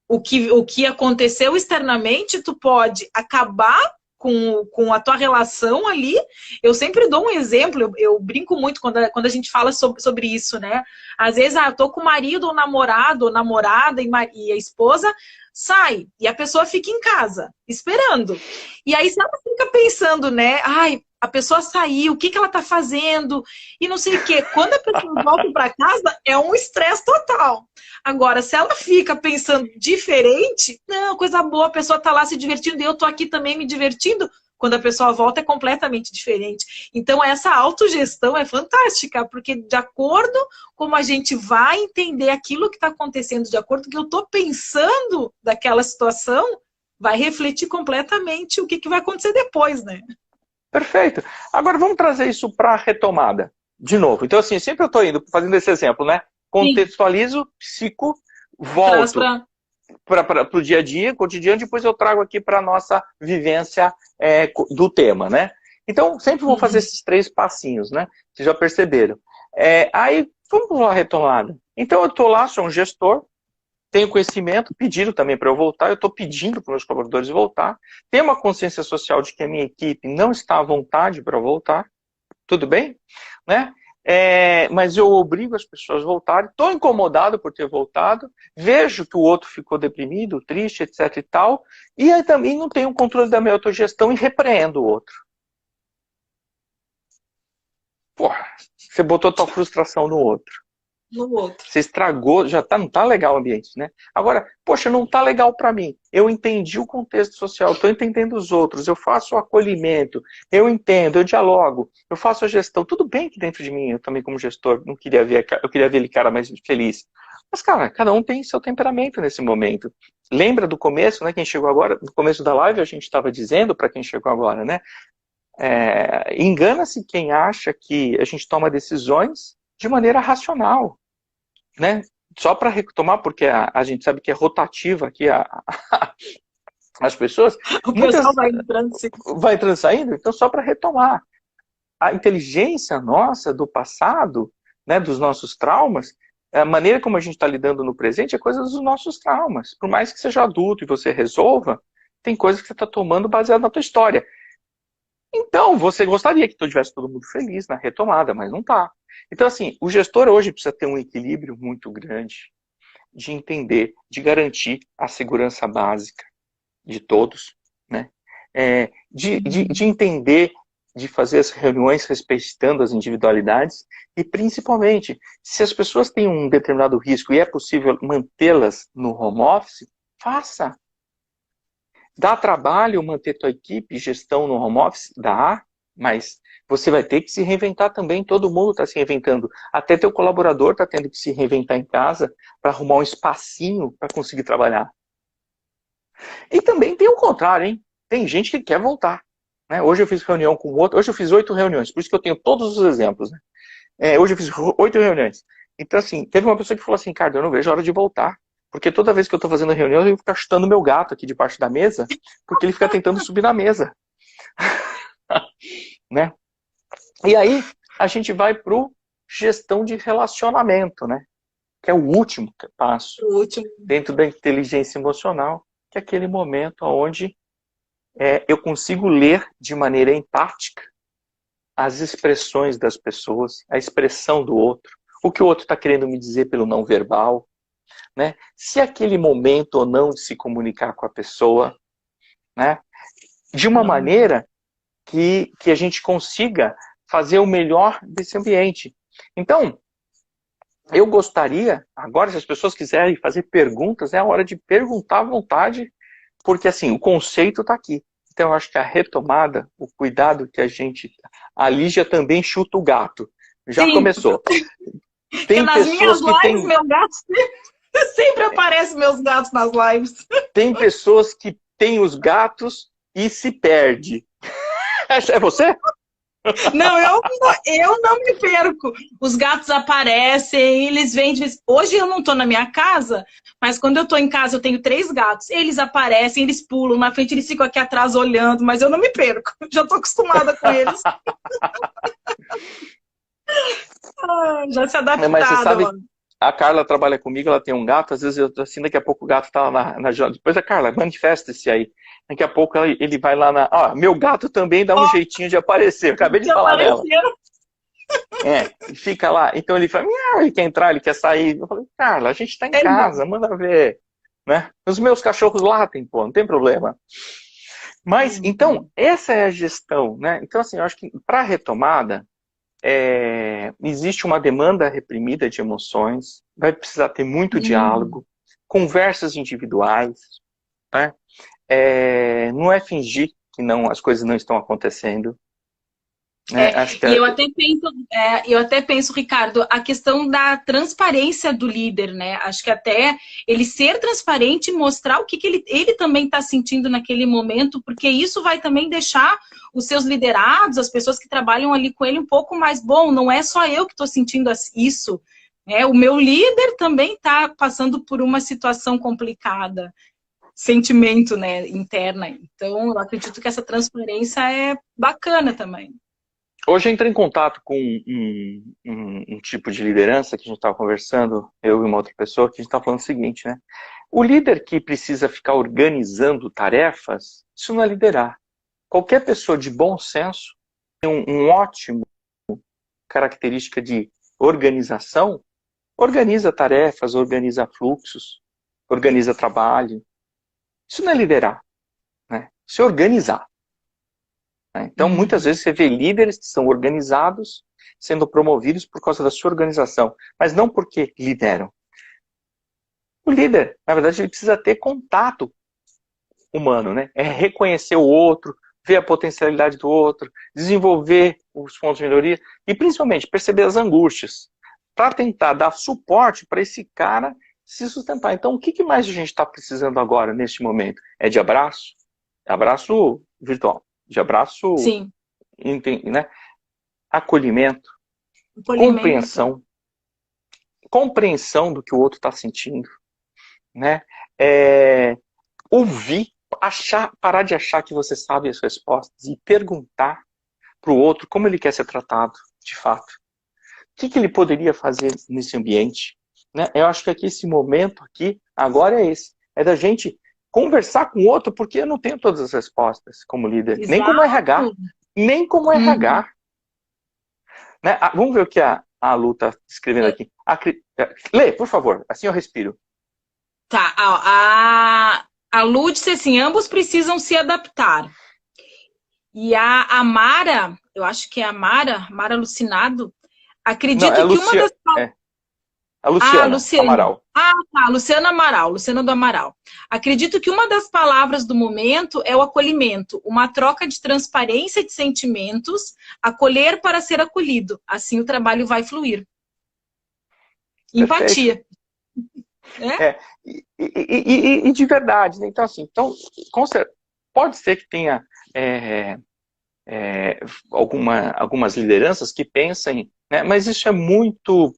o que aconteceu externamente, tu pode acabar com a tua relação ali. Eu sempre dou um exemplo, eu brinco muito quando a gente fala sobre isso, né? Às vezes, eu tô com o marido ou namorado, ou namorada e a esposa sai, e a pessoa fica em casa, esperando. E aí, se ela fica pensando, né? Ai, a pessoa saiu, o que ela tá fazendo? E não sei o quê. Quando a pessoa volta para casa, é um estresse total. Agora, se ela fica pensando diferente, não, coisa boa, a pessoa tá lá se divertindo e eu tô aqui também me divertindo. Quando a pessoa volta, é completamente diferente. Então, essa autogestão é fantástica, porque de acordo com como a gente vai entender aquilo que está acontecendo, de acordo com o que eu estou pensando daquela situação, vai refletir completamente o que vai acontecer depois, né? Perfeito. Agora vamos trazer isso para a retomada, de novo. Então, assim, sempre eu estou indo, fazendo esse exemplo, né? Contextualizo, psico, volto para o dia a dia, cotidiano, depois eu trago aqui para a nossa vivência do tema, né? Então, sempre vou fazer esses 3 passinhos, né? Vocês já perceberam. Aí, vamos para a retomada. Então, eu estou lá, sou um gestor, tenho conhecimento, pediram também para eu voltar, eu estou pedindo para os meus colaboradores voltar, tenho uma consciência social de que a minha equipe não está à vontade para voltar, tudo bem? Né? Mas eu obrigo as pessoas a voltarem, estou incomodado por ter voltado, vejo que o outro ficou deprimido, triste, etc e tal, e aí também não tenho controle da minha autogestão e repreendo o outro. Porra, você botou tua frustração no outro. Você estragou, não tá legal o ambiente, né? Agora, poxa, não tá legal para mim. Eu entendi o contexto social, estou entendendo os outros, eu faço o acolhimento, eu entendo, eu dialogo, eu faço a gestão. Tudo bem que dentro de mim, eu também como gestor, eu queria ver ele cara mais feliz. Mas, cara, cada um tem seu temperamento nesse momento. Lembra do começo, né? Quem chegou agora, no começo da live, a gente estava dizendo para quem chegou agora, né? Engana-se quem acha que a gente toma decisões de maneira racional. Né? Só para retomar, porque a gente sabe que é rotativa aqui as pessoas. O pessoal vai entrando e saindo, então só para retomar. A inteligência nossa do passado, né, dos nossos traumas, a maneira como a gente está lidando no presente é coisa dos nossos traumas. Por mais que seja adulto e você resolva, tem coisas que você está tomando baseado na tua história. Então, você gostaria que tivesse todo mundo feliz na retomada, mas não está. Então, assim, o gestor hoje precisa ter um equilíbrio muito grande de entender, de garantir a segurança básica de todos, né? De entender de fazer as reuniões respeitando as individualidades e, principalmente, se as pessoas têm um determinado risco e é possível mantê-las no home office, faça. Dá trabalho manter tua equipe, gestão no home office? Dá, mas você vai ter que se reinventar também. Todo mundo está se reinventando. Até teu colaborador está tendo que se reinventar em casa para arrumar um espacinho para conseguir trabalhar. E também tem o contrário, hein? Tem gente que quer voltar. Né? Hoje eu fiz reunião com outro. Hoje eu fiz 8 reuniões, por isso que eu tenho todos os exemplos. Né? Hoje eu fiz 8 reuniões. Então, assim, teve uma pessoa que falou assim, Ricardo, eu não vejo a hora de voltar. Porque toda vez que eu estou fazendo reunião, eu fico chutando meu gato aqui debaixo da mesa, porque ele fica tentando subir na mesa. Né? E aí, a gente vai para o gestão de relacionamento, né? Que é o último passo dentro da inteligência emocional, que é aquele momento onde eu consigo ler de maneira empática as expressões das pessoas, a expressão do outro, o que o outro está querendo me dizer pelo não verbal, né? Se aquele momento ou não de se comunicar com a pessoa, né? De uma maneira que a gente consiga fazer o melhor desse ambiente. Então, eu gostaria, agora se as pessoas quiserem fazer perguntas, é a hora de perguntar à vontade, porque assim, o conceito está aqui. Então eu acho que a retomada, o cuidado que a gente... A Lígia também chuta o gato. Já começou. Tem nas minhas lives, meu gato sempre aparece meus gatos nas lives. Tem pessoas que têm os gatos e se perde. É você? Não, eu não me perco. Os gatos aparecem, eles vêm. Hoje eu não estou na minha casa, mas quando eu estou em casa eu tenho 3 gatos. Eles aparecem, eles pulam na frente, eles ficam aqui atrás olhando, mas eu não me perco. Já estou acostumada com eles. Já se adaptaram. Mas você sabe, a Carla trabalha comigo, ela tem um gato, às vezes eu tô assim, daqui a pouco o gato tá lá na depois a Carla, manifesta-se aí. Daqui a pouco ele vai lá na... meu gato também dá um jeitinho de aparecer, eu acabei de falar dela. Fica lá. Então ele fala, ele quer entrar, ele quer sair. Eu falei, Carla, a gente tá em casa, manda ver. Né? Os meus cachorros latem, pô, não tem problema. Mas, então, essa é a gestão, né? Então, assim, eu acho que para retomada, existe uma demanda reprimida de emoções, vai precisar ter muito diálogo, conversas individuais, né? Não é fingir que as coisas não estão acontecendo. Acho que eu até penso, Ricardo, a questão da transparência do líder, né? Acho que até ele ser transparente e mostrar o que ele também está sentindo naquele momento, porque isso vai também deixar os seus liderados, as pessoas que trabalham ali com ele um pouco mais bom. Não é só eu que estou sentindo isso, né? O meu líder também está passando por uma situação complicada, sentimento, né, interna. Então, eu acredito que essa transparência é bacana também. Hoje eu entrei em contato com um tipo de liderança que a gente estava conversando, eu e uma outra pessoa, que a gente estava falando o seguinte, né? O líder que precisa ficar organizando tarefas, isso não é liderar. Qualquer pessoa de bom senso tem um ótimo característica de organização, organiza tarefas, organiza fluxos, organiza trabalho. Isso não é liderar, né? Isso é organizar. Então, muitas vezes você vê líderes que são organizados, sendo promovidos por causa da sua organização, mas não porque lideram. O líder, na verdade, ele precisa ter contato humano, né? É reconhecer o outro, ver a potencialidade do outro, desenvolver os pontos de melhoria e, principalmente, perceber as angústias, para tentar dar suporte para esse cara se sustentar. Então, o que mais a gente está precisando agora, neste momento? É de abraço? Abraço virtual. De abraço, sim, né? Acolhimento, compreensão do que o outro está sentindo, né? Ouvir, parar de achar que você sabe as respostas e perguntar para o outro como ele quer ser tratado, de fato. O que ele poderia fazer nesse ambiente? Né? Eu acho que aqui, esse momento aqui, agora é esse. É da gente conversar com o outro, porque eu não tenho todas as respostas como líder. Exato. Nem como RH. Nem como RH. Né? Vamos ver o que a Lu está escrevendo aqui. Lê, por favor. Assim eu respiro. Tá. A Lu disse assim, ambos precisam se adaptar. E a Mara eu acho que é a Mara Lucinado, Não, acredito que uma das... a Luciana Luciana. Amaral. Tá, Luciana Amaral, Luciana do Amaral. Acredito que uma das palavras do momento é o acolhimento, uma troca de transparência de sentimentos, acolher para ser acolhido. Assim o trabalho vai fluir. Perfeito. Empatia. E de verdade, né? Então, assim, pode ser que tenha algumas lideranças que pensem, né? Mas isso é muito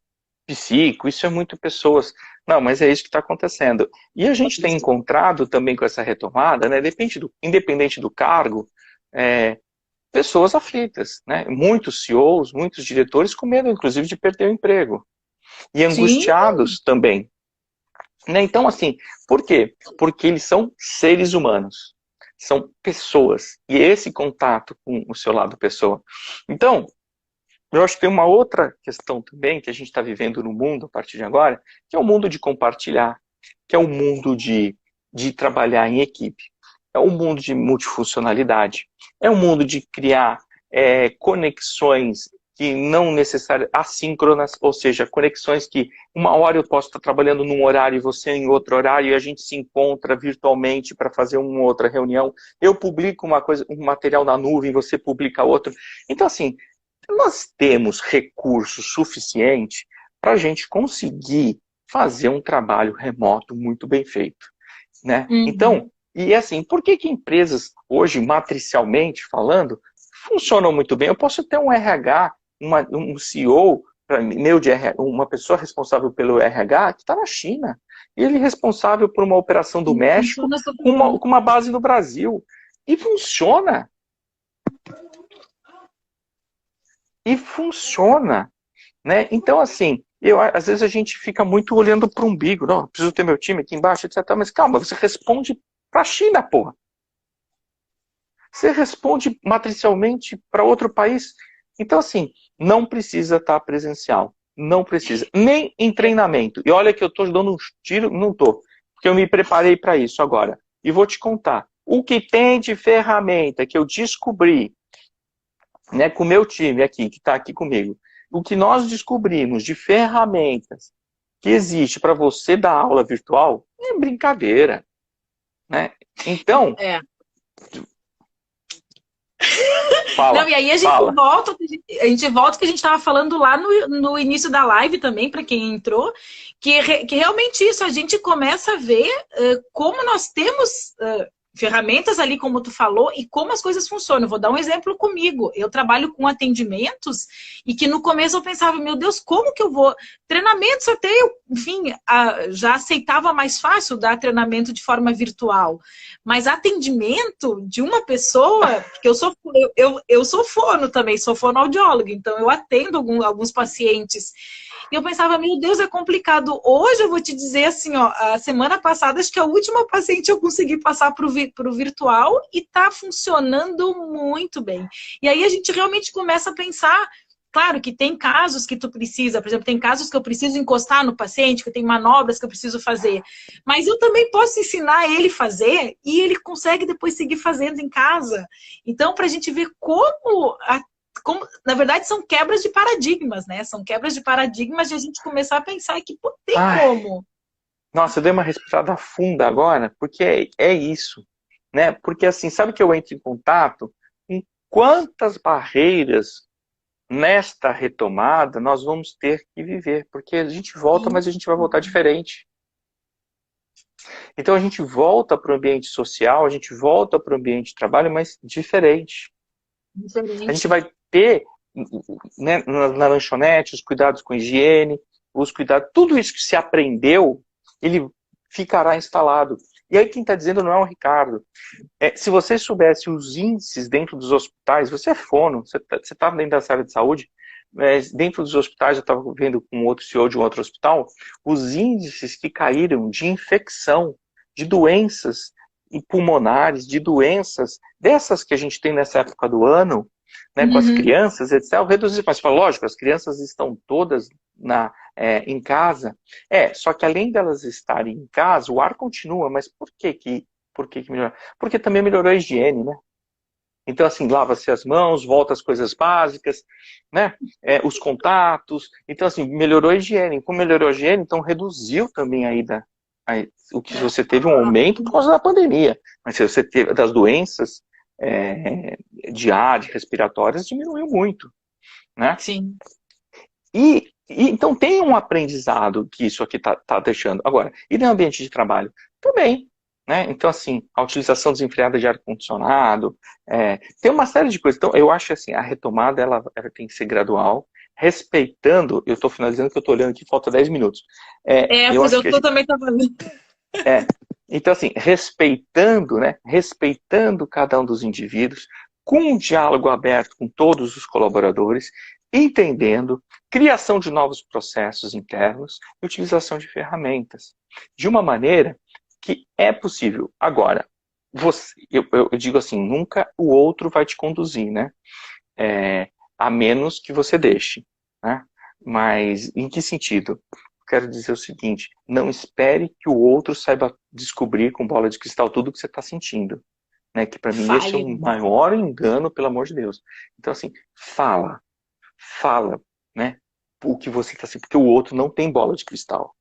psico, isso é muito pessoas. Não, mas é isso que está acontecendo. E a gente tem encontrado também com essa retomada, né? Independente do cargo, pessoas aflitas, né? Muitos CEOs, muitos diretores com medo, inclusive, de perder o emprego. E angustiados também. Né? Então, assim, por quê? Porque eles são seres humanos. São pessoas. E esse contato com o seu lado pessoa. Então, eu acho que tem uma outra questão também que a gente está vivendo no mundo a partir de agora, que é o mundo de compartilhar, que é o mundo de trabalhar em equipe, é o mundo de multifuncionalidade, é o mundo de criar conexões que não necessariamente assíncronas, ou seja, conexões que uma hora eu posso estar trabalhando num horário e você em outro horário e a gente se encontra virtualmente para fazer uma outra reunião. Eu publico um material na nuvem, você publica outro. Então, assim, nós temos recurso suficiente para a gente conseguir fazer um trabalho remoto muito bem feito, né? Então, e assim, por que empresas hoje, matricialmente falando, funcionam muito bem? Eu posso ter um RH, um CEO, uma pessoa responsável pelo RH que está na China, e ele é responsável por uma operação do México com uma base no Brasil. E funciona. E funciona, né? Então, assim, às vezes a gente fica muito olhando para o umbigo. Não, preciso ter meu time aqui embaixo, etc. Mas calma, você responde para a China, porra. Você responde matricialmente para outro país. Então, assim, não precisa estar presencial. Não precisa. Nem em treinamento. E olha que eu estou dando um tiro, não estou. Porque eu me preparei para isso agora. E vou te contar. O que tem de ferramenta que eu descobri, né, com o meu time aqui, que está aqui comigo, o que nós descobrimos de ferramentas que existe para você dar aula virtual é brincadeira, né? Então, fala, não, e aí a gente volta que a gente estava falando lá no início da live também, para quem entrou, que realmente isso, a gente começa a ver como nós temos ferramentas ali, como tu falou, e como as coisas funcionam. Vou dar um exemplo comigo. Eu trabalho com atendimentos e que no começo eu pensava, meu Deus, como que eu vou... Treinamentos até eu, enfim, já aceitava mais fácil dar treinamento de forma virtual. Mas atendimento de uma pessoa, porque eu sou fono também, sou fonoaudióloga, então eu atendo alguns pacientes. E eu pensava, meu Deus, é complicado. Hoje eu vou te dizer assim, ó, a semana passada, acho que a última paciente eu consegui passar para o virtual e tá funcionando muito bem. E aí a gente realmente começa a pensar, claro que tem casos que tu precisa, por exemplo, tem casos que eu preciso encostar no paciente, que tem manobras que eu preciso fazer. Mas eu também posso ensinar ele a fazer e ele consegue depois seguir fazendo em casa. Então, para a gente ver como, na verdade, são quebras de paradigmas, né? São quebras de paradigmas de a gente começar a pensar que pô, tem como. Nossa, eu dei uma respirada funda agora, porque é isso, né? Porque assim, sabe que eu entro em contato com quantas barreiras nesta retomada nós vamos ter que viver, porque a gente volta, mas a gente vai voltar diferente. Então a gente volta para o ambiente social, a gente volta para o ambiente de trabalho, mas diferente. A gente vai ter, né, na lanchonete, os cuidados com higiene, os cuidados, tudo isso que se aprendeu, ele ficará instalado. E aí quem está dizendo não é o Ricardo. Se você soubesse os índices dentro dos hospitais, você é fono, você está dentro da área de saúde, mas dentro dos hospitais, eu estava vendo com outro CEO de um outro hospital, os índices que caíram de infecção, de doenças pulmonares, de doenças dessas que a gente tem nessa época do ano, né, com as crianças, etc., reduzir. Mas, lógico, as crianças estão todas em casa. Só que além delas estarem em casa, o ar continua. Mas por que melhorou? Porque também melhorou a higiene, né? Então, assim, lava-se as mãos, volta às coisas básicas, né? Os contatos. Então, assim, melhorou a higiene. Como melhorou a higiene, então reduziu também o que você teve um aumento por causa da pandemia. Mas se você teve das doenças de ar, respiratórias, diminuiu muito, né? Sim. Então tem um aprendizado que isso aqui tá deixando. Agora, e no ambiente de trabalho? Também. Né? Então, assim, a utilização desenfreada de ar-condicionado, tem uma série de coisas. Então, eu acho assim, a retomada ela tem que ser gradual, respeitando, eu estou finalizando que eu estou olhando aqui, falta 10 minutos. Eu Pois acho que eu também estava vendo. Então, assim, respeitando, né? Respeitando cada um dos indivíduos, com um diálogo aberto com todos os colaboradores, entendendo, criação de novos processos internos e utilização de ferramentas. De uma maneira que é possível. Agora, eu digo assim, nunca o outro vai te conduzir, né? A menos que você deixe. Né? Mas em que sentido? Quero dizer o seguinte, não espere que o outro saiba descobrir com bola de cristal tudo o que você está sentindo. Né? Que para mim esse é o maior engano, pelo amor de Deus. Então assim, fala, né? O que você está sentindo, porque o outro não tem bola de cristal.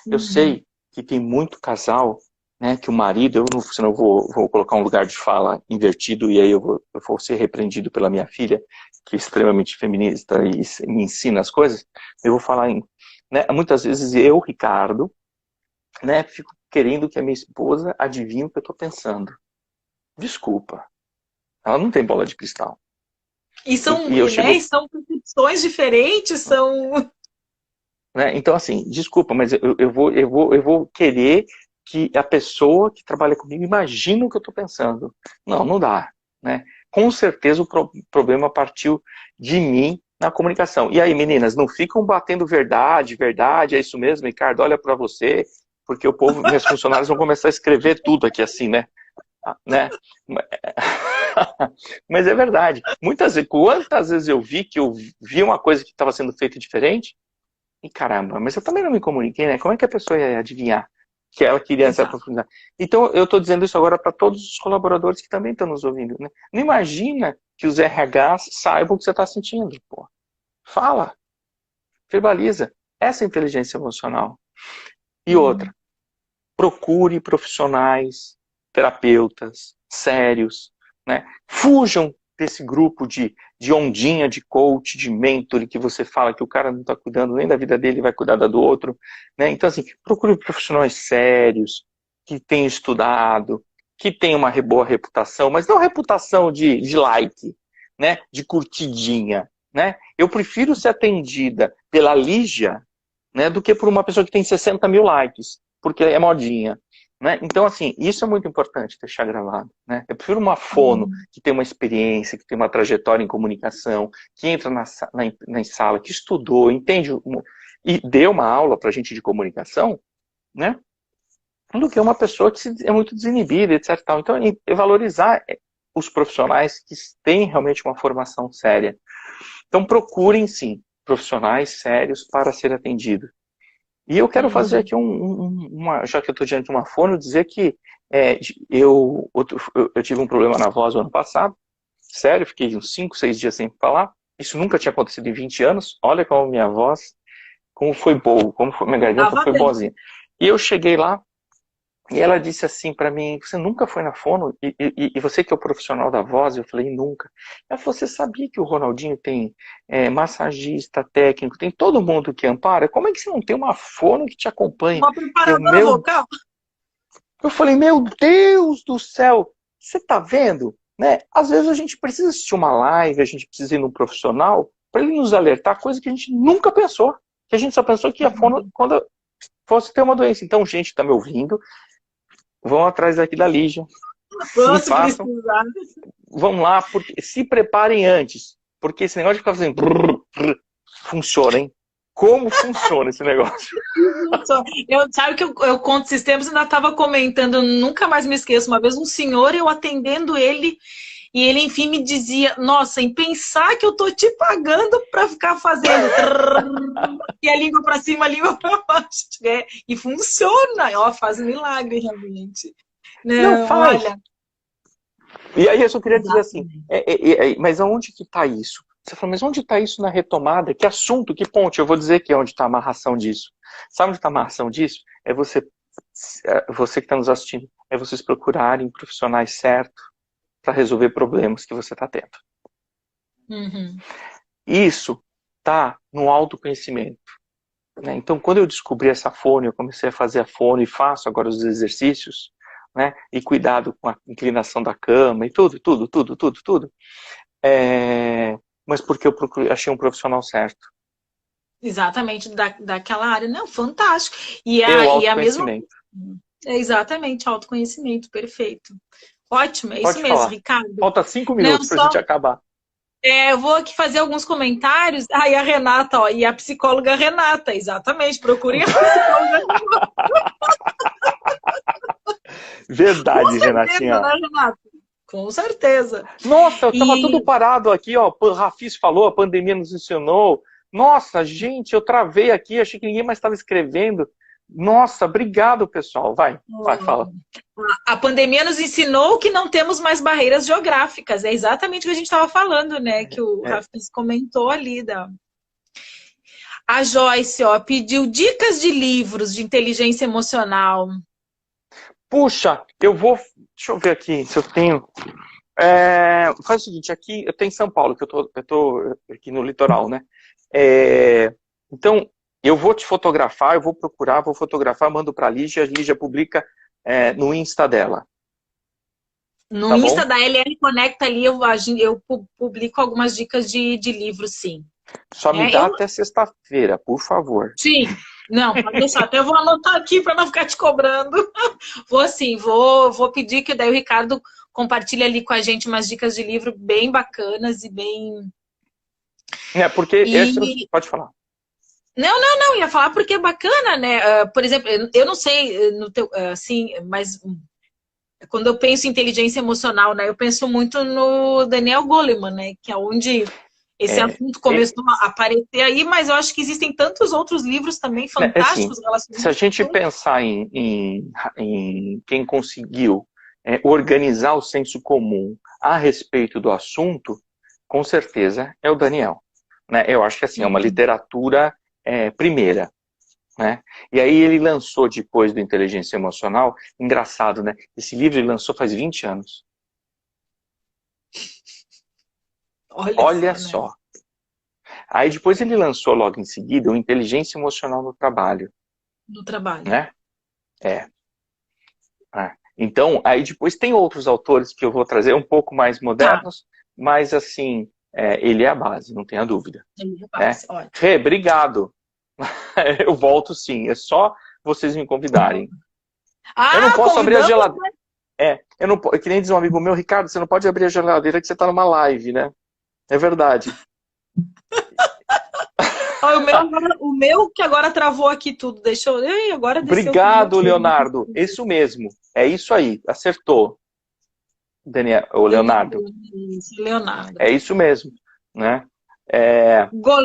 Eu sei que tem muito casal, né, que o marido, senão eu vou colocar um lugar de fala invertido e aí eu vou ser repreendido pela minha filha, que é extremamente feminista e me ensina as coisas, eu vou falar né, muitas vezes eu, Ricardo, né, fico querendo que a minha esposa adivinhe o que eu estou pensando. Desculpa, ela não tem bola de cristal. E são percepções diferentes, são... Né? Então, assim, desculpa, mas eu vou querer que a pessoa que trabalha comigo imagine o que eu estou pensando. Não dá. Né? Com certeza o problema partiu de mim na comunicação. E aí, meninas, não ficam batendo verdade, é isso mesmo, Ricardo, olha para você, porque o povo, meus funcionários vão começar a escrever tudo aqui assim, né? Mas é verdade. Quantas vezes eu vi uma coisa que estava sendo feita diferente, e caramba, mas eu também não me comuniquei, né? Como é que a pessoa ia adivinhar que ela queria essa profundidade? Então, eu estou dizendo isso agora para todos os colaboradores que também estão nos ouvindo. Né? Não imagina que os RHs saibam o que você está sentindo. Pô. Fala. Verbaliza. Essa é inteligência emocional. E outra, procure profissionais, terapeutas, sérios. Né? Fujam desse grupo de ondinha, de coach, de mentor, que você fala que o cara não está cuidando nem da vida dele, vai cuidar da do outro. Né? Então, assim, procure profissionais sérios, que tenham estudado, que tenham uma boa reputação, mas não reputação de like, né? De curtidinha. Né? Eu prefiro ser atendida pela Lígia, né, do que por uma pessoa que tem 60 mil likes, porque é modinha. Né? Então, assim, isso é muito importante deixar gravado. Né? Eu prefiro uma fono que tem uma experiência, que tem uma trajetória em comunicação, que entra na sala, que estudou, entende e deu uma aula para a gente de comunicação, né? Do que uma pessoa que é muito desinibida, etc. Então, é valorizar os profissionais que têm realmente uma formação séria. Então, procurem, sim, profissionais sérios para ser atendido. E eu quero fazer aqui já que eu estou diante de uma fono, dizer que eu tive um problema na voz no ano passado, sério, fiquei uns 5, 6 dias sem falar, isso nunca tinha acontecido em 20 anos, olha como minha voz, como foi boa, minha garganta foi boazinha. E eu cheguei lá, e ela disse assim para mim, você nunca foi na fono? E você que é o profissional da voz? Eu falei, nunca. Ela falou, você sabia que o Ronaldinho tem massagista, técnico, tem todo mundo que ampara? Como é que você não tem uma fono que te acompanha? Uma preparadora vocal? Eu falei, meu Deus do céu, você tá vendo? Né? Às vezes a gente precisa assistir uma live, a gente precisa ir num profissional para ele nos alertar coisa que a gente nunca pensou. Que a gente só pensou que a fono quando fosse ter uma doença. Então, gente que tá me ouvindo, vão atrás daqui da Lígia. Vamos lá, porque se preparem antes. Porque esse negócio de ficar fazendo funciona, hein? Como funciona esse negócio? Sabe que eu conto esses tempos, ainda estava comentando, eu nunca mais me esqueço, uma vez um senhor, eu atendendo ele, e ele, enfim, me dizia, nossa, em pensar que eu tô te pagando para ficar fazendo e a língua para cima, a língua para baixo. E funciona, ó, faz milagre realmente. Não, faz. olha. E aí eu só queria dizer assim, Exatamente. mas aonde que está isso? Você fala, mas onde está isso na retomada? Que assunto, que ponte? Eu vou dizer que é onde está a amarração disso. Sabe onde está a amarração disso? Você que está nos assistindo, é vocês procurarem profissionais certos para resolver problemas que você está tendo. Uhum. Isso está no autoconhecimento. Né? Então, quando eu descobri essa fono, eu comecei a fazer a fono e faço agora os exercícios, né? E cuidado com a inclinação da cama e tudo. Mas porque eu achei um profissional certo. Exatamente, daquela área. Não, fantástico. E o E a mesma. autoconhecimento. É exatamente, autoconhecimento, perfeito. Ótimo, é isso Pode mesmo, falar. Ricardo. Falta 5 Não, minutos para a só. gente acabar. Eu vou aqui fazer alguns comentários. Ah, e a Renata, ó, e a psicóloga Renata, exatamente, procurem a psicóloga Renata. Com Verdade, certeza, Renatinha. né, Renata? Com certeza. Nossa, eu tava tudo E parado aqui, ó. O Rafis falou, a pandemia nos ensinou. Nossa, gente, eu travei aqui, achei que ninguém mais estava escrevendo. Nossa, obrigado, pessoal. Vai, fala. a pandemia nos ensinou que não temos mais barreiras geográficas. É exatamente o que a gente estava falando, né? Que o Rafis comentou ali. A Joyce, ó, pediu dicas de livros de inteligência emocional. Puxa, deixa eu ver aqui se eu tenho. Faz o seguinte, aqui eu tenho em São Paulo, que eu tô aqui no litoral, né? Então, eu vou te fotografar, eu vou procurar, vou fotografar, mando para a Lígia no Insta dela. No Tá Insta bom? da LL Conecta ali, eu publico algumas dicas de livros, sim. Só me dá até sexta-feira, por favor. Sim, não, pode deixar. Até eu vou anotar aqui para não ficar te cobrando. Vou pedir que daí o Ricardo compartilhe ali com a gente umas dicas de livro bem bacanas e bem... Porque pode falar. Não, ia falar porque é bacana, né? Por exemplo, eu não sei no teu, assim, mas quando eu penso em inteligência emocional, né? Eu penso muito no Daniel Goleman, né? Que é onde esse assunto começou a aparecer aí, mas eu acho que existem tantos outros livros também fantásticos relacionados. Se a gente pensar em quem conseguiu organizar o senso comum a respeito do assunto, com certeza é o Daniel. Né? Eu acho que assim, é uma literatura primeira. Né? E aí ele lançou depois do Inteligência Emocional, engraçado, né? Esse livro ele lançou faz 20 anos. Olha só. Né? Aí depois ele lançou logo em seguida o Inteligência Emocional no Trabalho. No trabalho. Né? Então, aí depois tem outros autores que eu vou trazer um pouco mais modernos, mas assim, ele é a base, não tenha dúvida. Ele é a base, ótimo. Rê, obrigado. Eu volto sim, é só vocês me convidarem. Eu não posso abrir a geladeira. Eu não, que nem diz um amigo meu, Ricardo, você não pode abrir a geladeira que você está numa live, né? É verdade. O meu que agora travou aqui tudo, deixou. Agora obrigado, Leonardo. Isso mesmo. É isso aí. Acertou. Daniel, o Leonardo. Leonardo. É isso mesmo, né?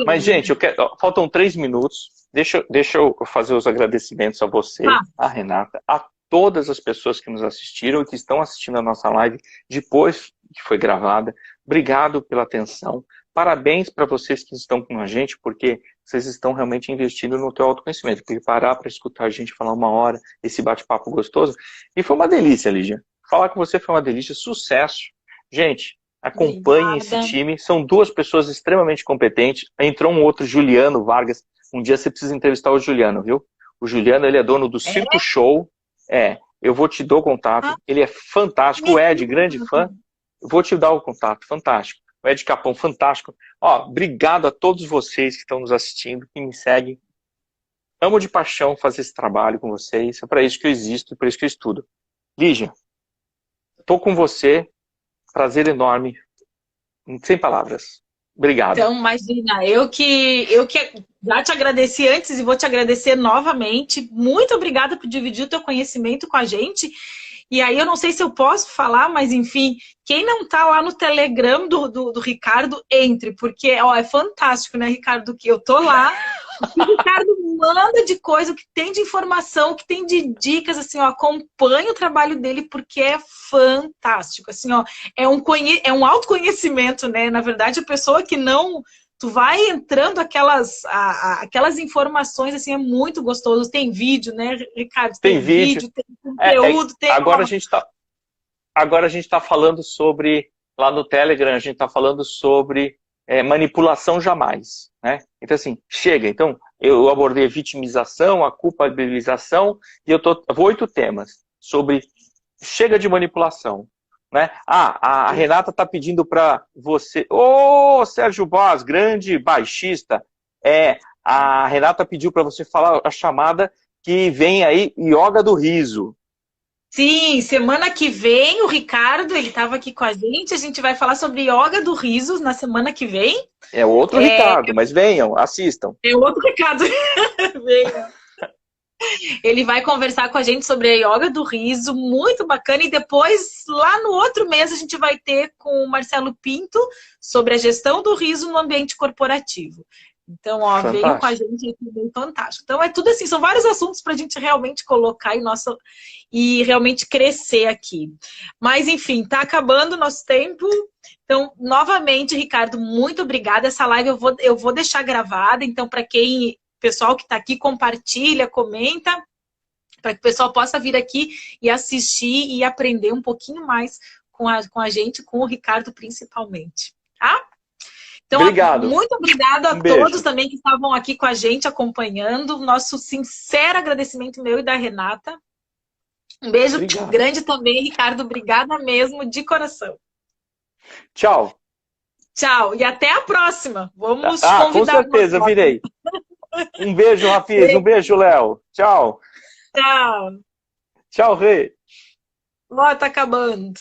Mas, gente, faltam 3 minutos. Deixa eu fazer os agradecimentos a você, a Renata, a todas as pessoas que nos assistiram e que estão assistindo a nossa live depois que foi gravada. Obrigado pela atenção. Parabéns para vocês que estão com a gente, porque vocês estão realmente investindo no teu autoconhecimento. Porque parar para escutar a gente falar 1 hora, esse bate-papo gostoso. E foi uma delícia, Lígia. Falar com você foi uma delícia. Sucesso. Gente, acompanhem esse time. São 2 pessoas extremamente competentes. Entrou um outro, Juliano Vargas. Um dia você precisa entrevistar o Juliano, viu? O Juliano, ele é dono do Circo Show. Eu vou te dar o contato. Ele é fantástico. O Ed, grande fã. Eu vou te dar o contato. Fantástico. O Ed Capão, fantástico. Obrigado a todos vocês que estão nos assistindo, que me seguem. Amo de paixão fazer esse trabalho com vocês. É para isso que eu existo, é para isso que eu estudo. Lígia, estou com você. Prazer enorme. Sem palavras. Obrigado. Então, imagina, eu que já te agradeci antes e vou te agradecer novamente. Muito obrigada por dividir o teu conhecimento com a gente. E aí eu não sei se eu posso falar, mas enfim, quem não tá lá no Telegram do Ricardo, entre, porque ó, é fantástico, né, Ricardo, que eu tô lá. O Ricardo manda de coisa, o que tem de informação, o que tem de dicas, assim, ó, acompanha o trabalho dele porque é fantástico, assim, ó, é um autoconhecimento, né, na verdade a pessoa que não, tu vai entrando aquelas informações, assim, é muito gostoso, tem vídeo, né, Ricardo, Tem vídeo. tem conteúdo, tem... Agora a gente está falando sobre, lá no Telegram, a gente está falando sobre manipulação jamais. Né? Então, assim, chega. Então, eu abordei a vitimização, a culpabilização, e eu vou 8 temas sobre chega de manipulação. Né? A Renata está pedindo para você... Ô, Sérgio Boas, grande baixista, a Renata pediu para você falar a chamada que vem aí, Yoga do Riso. Sim, semana que vem o Ricardo, ele estava aqui com a gente vai falar sobre Yoga do Riso na semana que vem. É outro Ricardo, mas venham, assistam. É outro Ricardo. Venham. Ele vai conversar com a gente sobre a Yoga do Riso, muito bacana, e depois, lá no outro mês, a gente vai ter com o Marcelo Pinto sobre a gestão do riso no ambiente corporativo. Então, ó, veio com a gente aqui, bem fantástico. Então, é tudo assim, são vários assuntos para a gente realmente colocar e realmente crescer aqui. Mas, enfim, tá acabando o nosso tempo. Então, novamente, Ricardo, muito obrigada. Essa live eu vou deixar gravada. Então, para pessoal que está aqui, compartilha, comenta, para que o pessoal possa vir aqui e assistir e aprender um pouquinho mais com a gente, com o Ricardo principalmente. Tá? Então, obrigado. Muito obrigada a todos também que estavam aqui com a gente, acompanhando. Nosso sincero agradecimento meu e da Renata. Um beijo grande também, Ricardo. Obrigada mesmo, de coração. Tchau. Tchau. E até a próxima. Vamos convidar. Com certeza, virei. Um beijo, Rafiz. Um beijo, Léo. Tchau. Tchau. Tchau, Rê. Ó, tá acabando.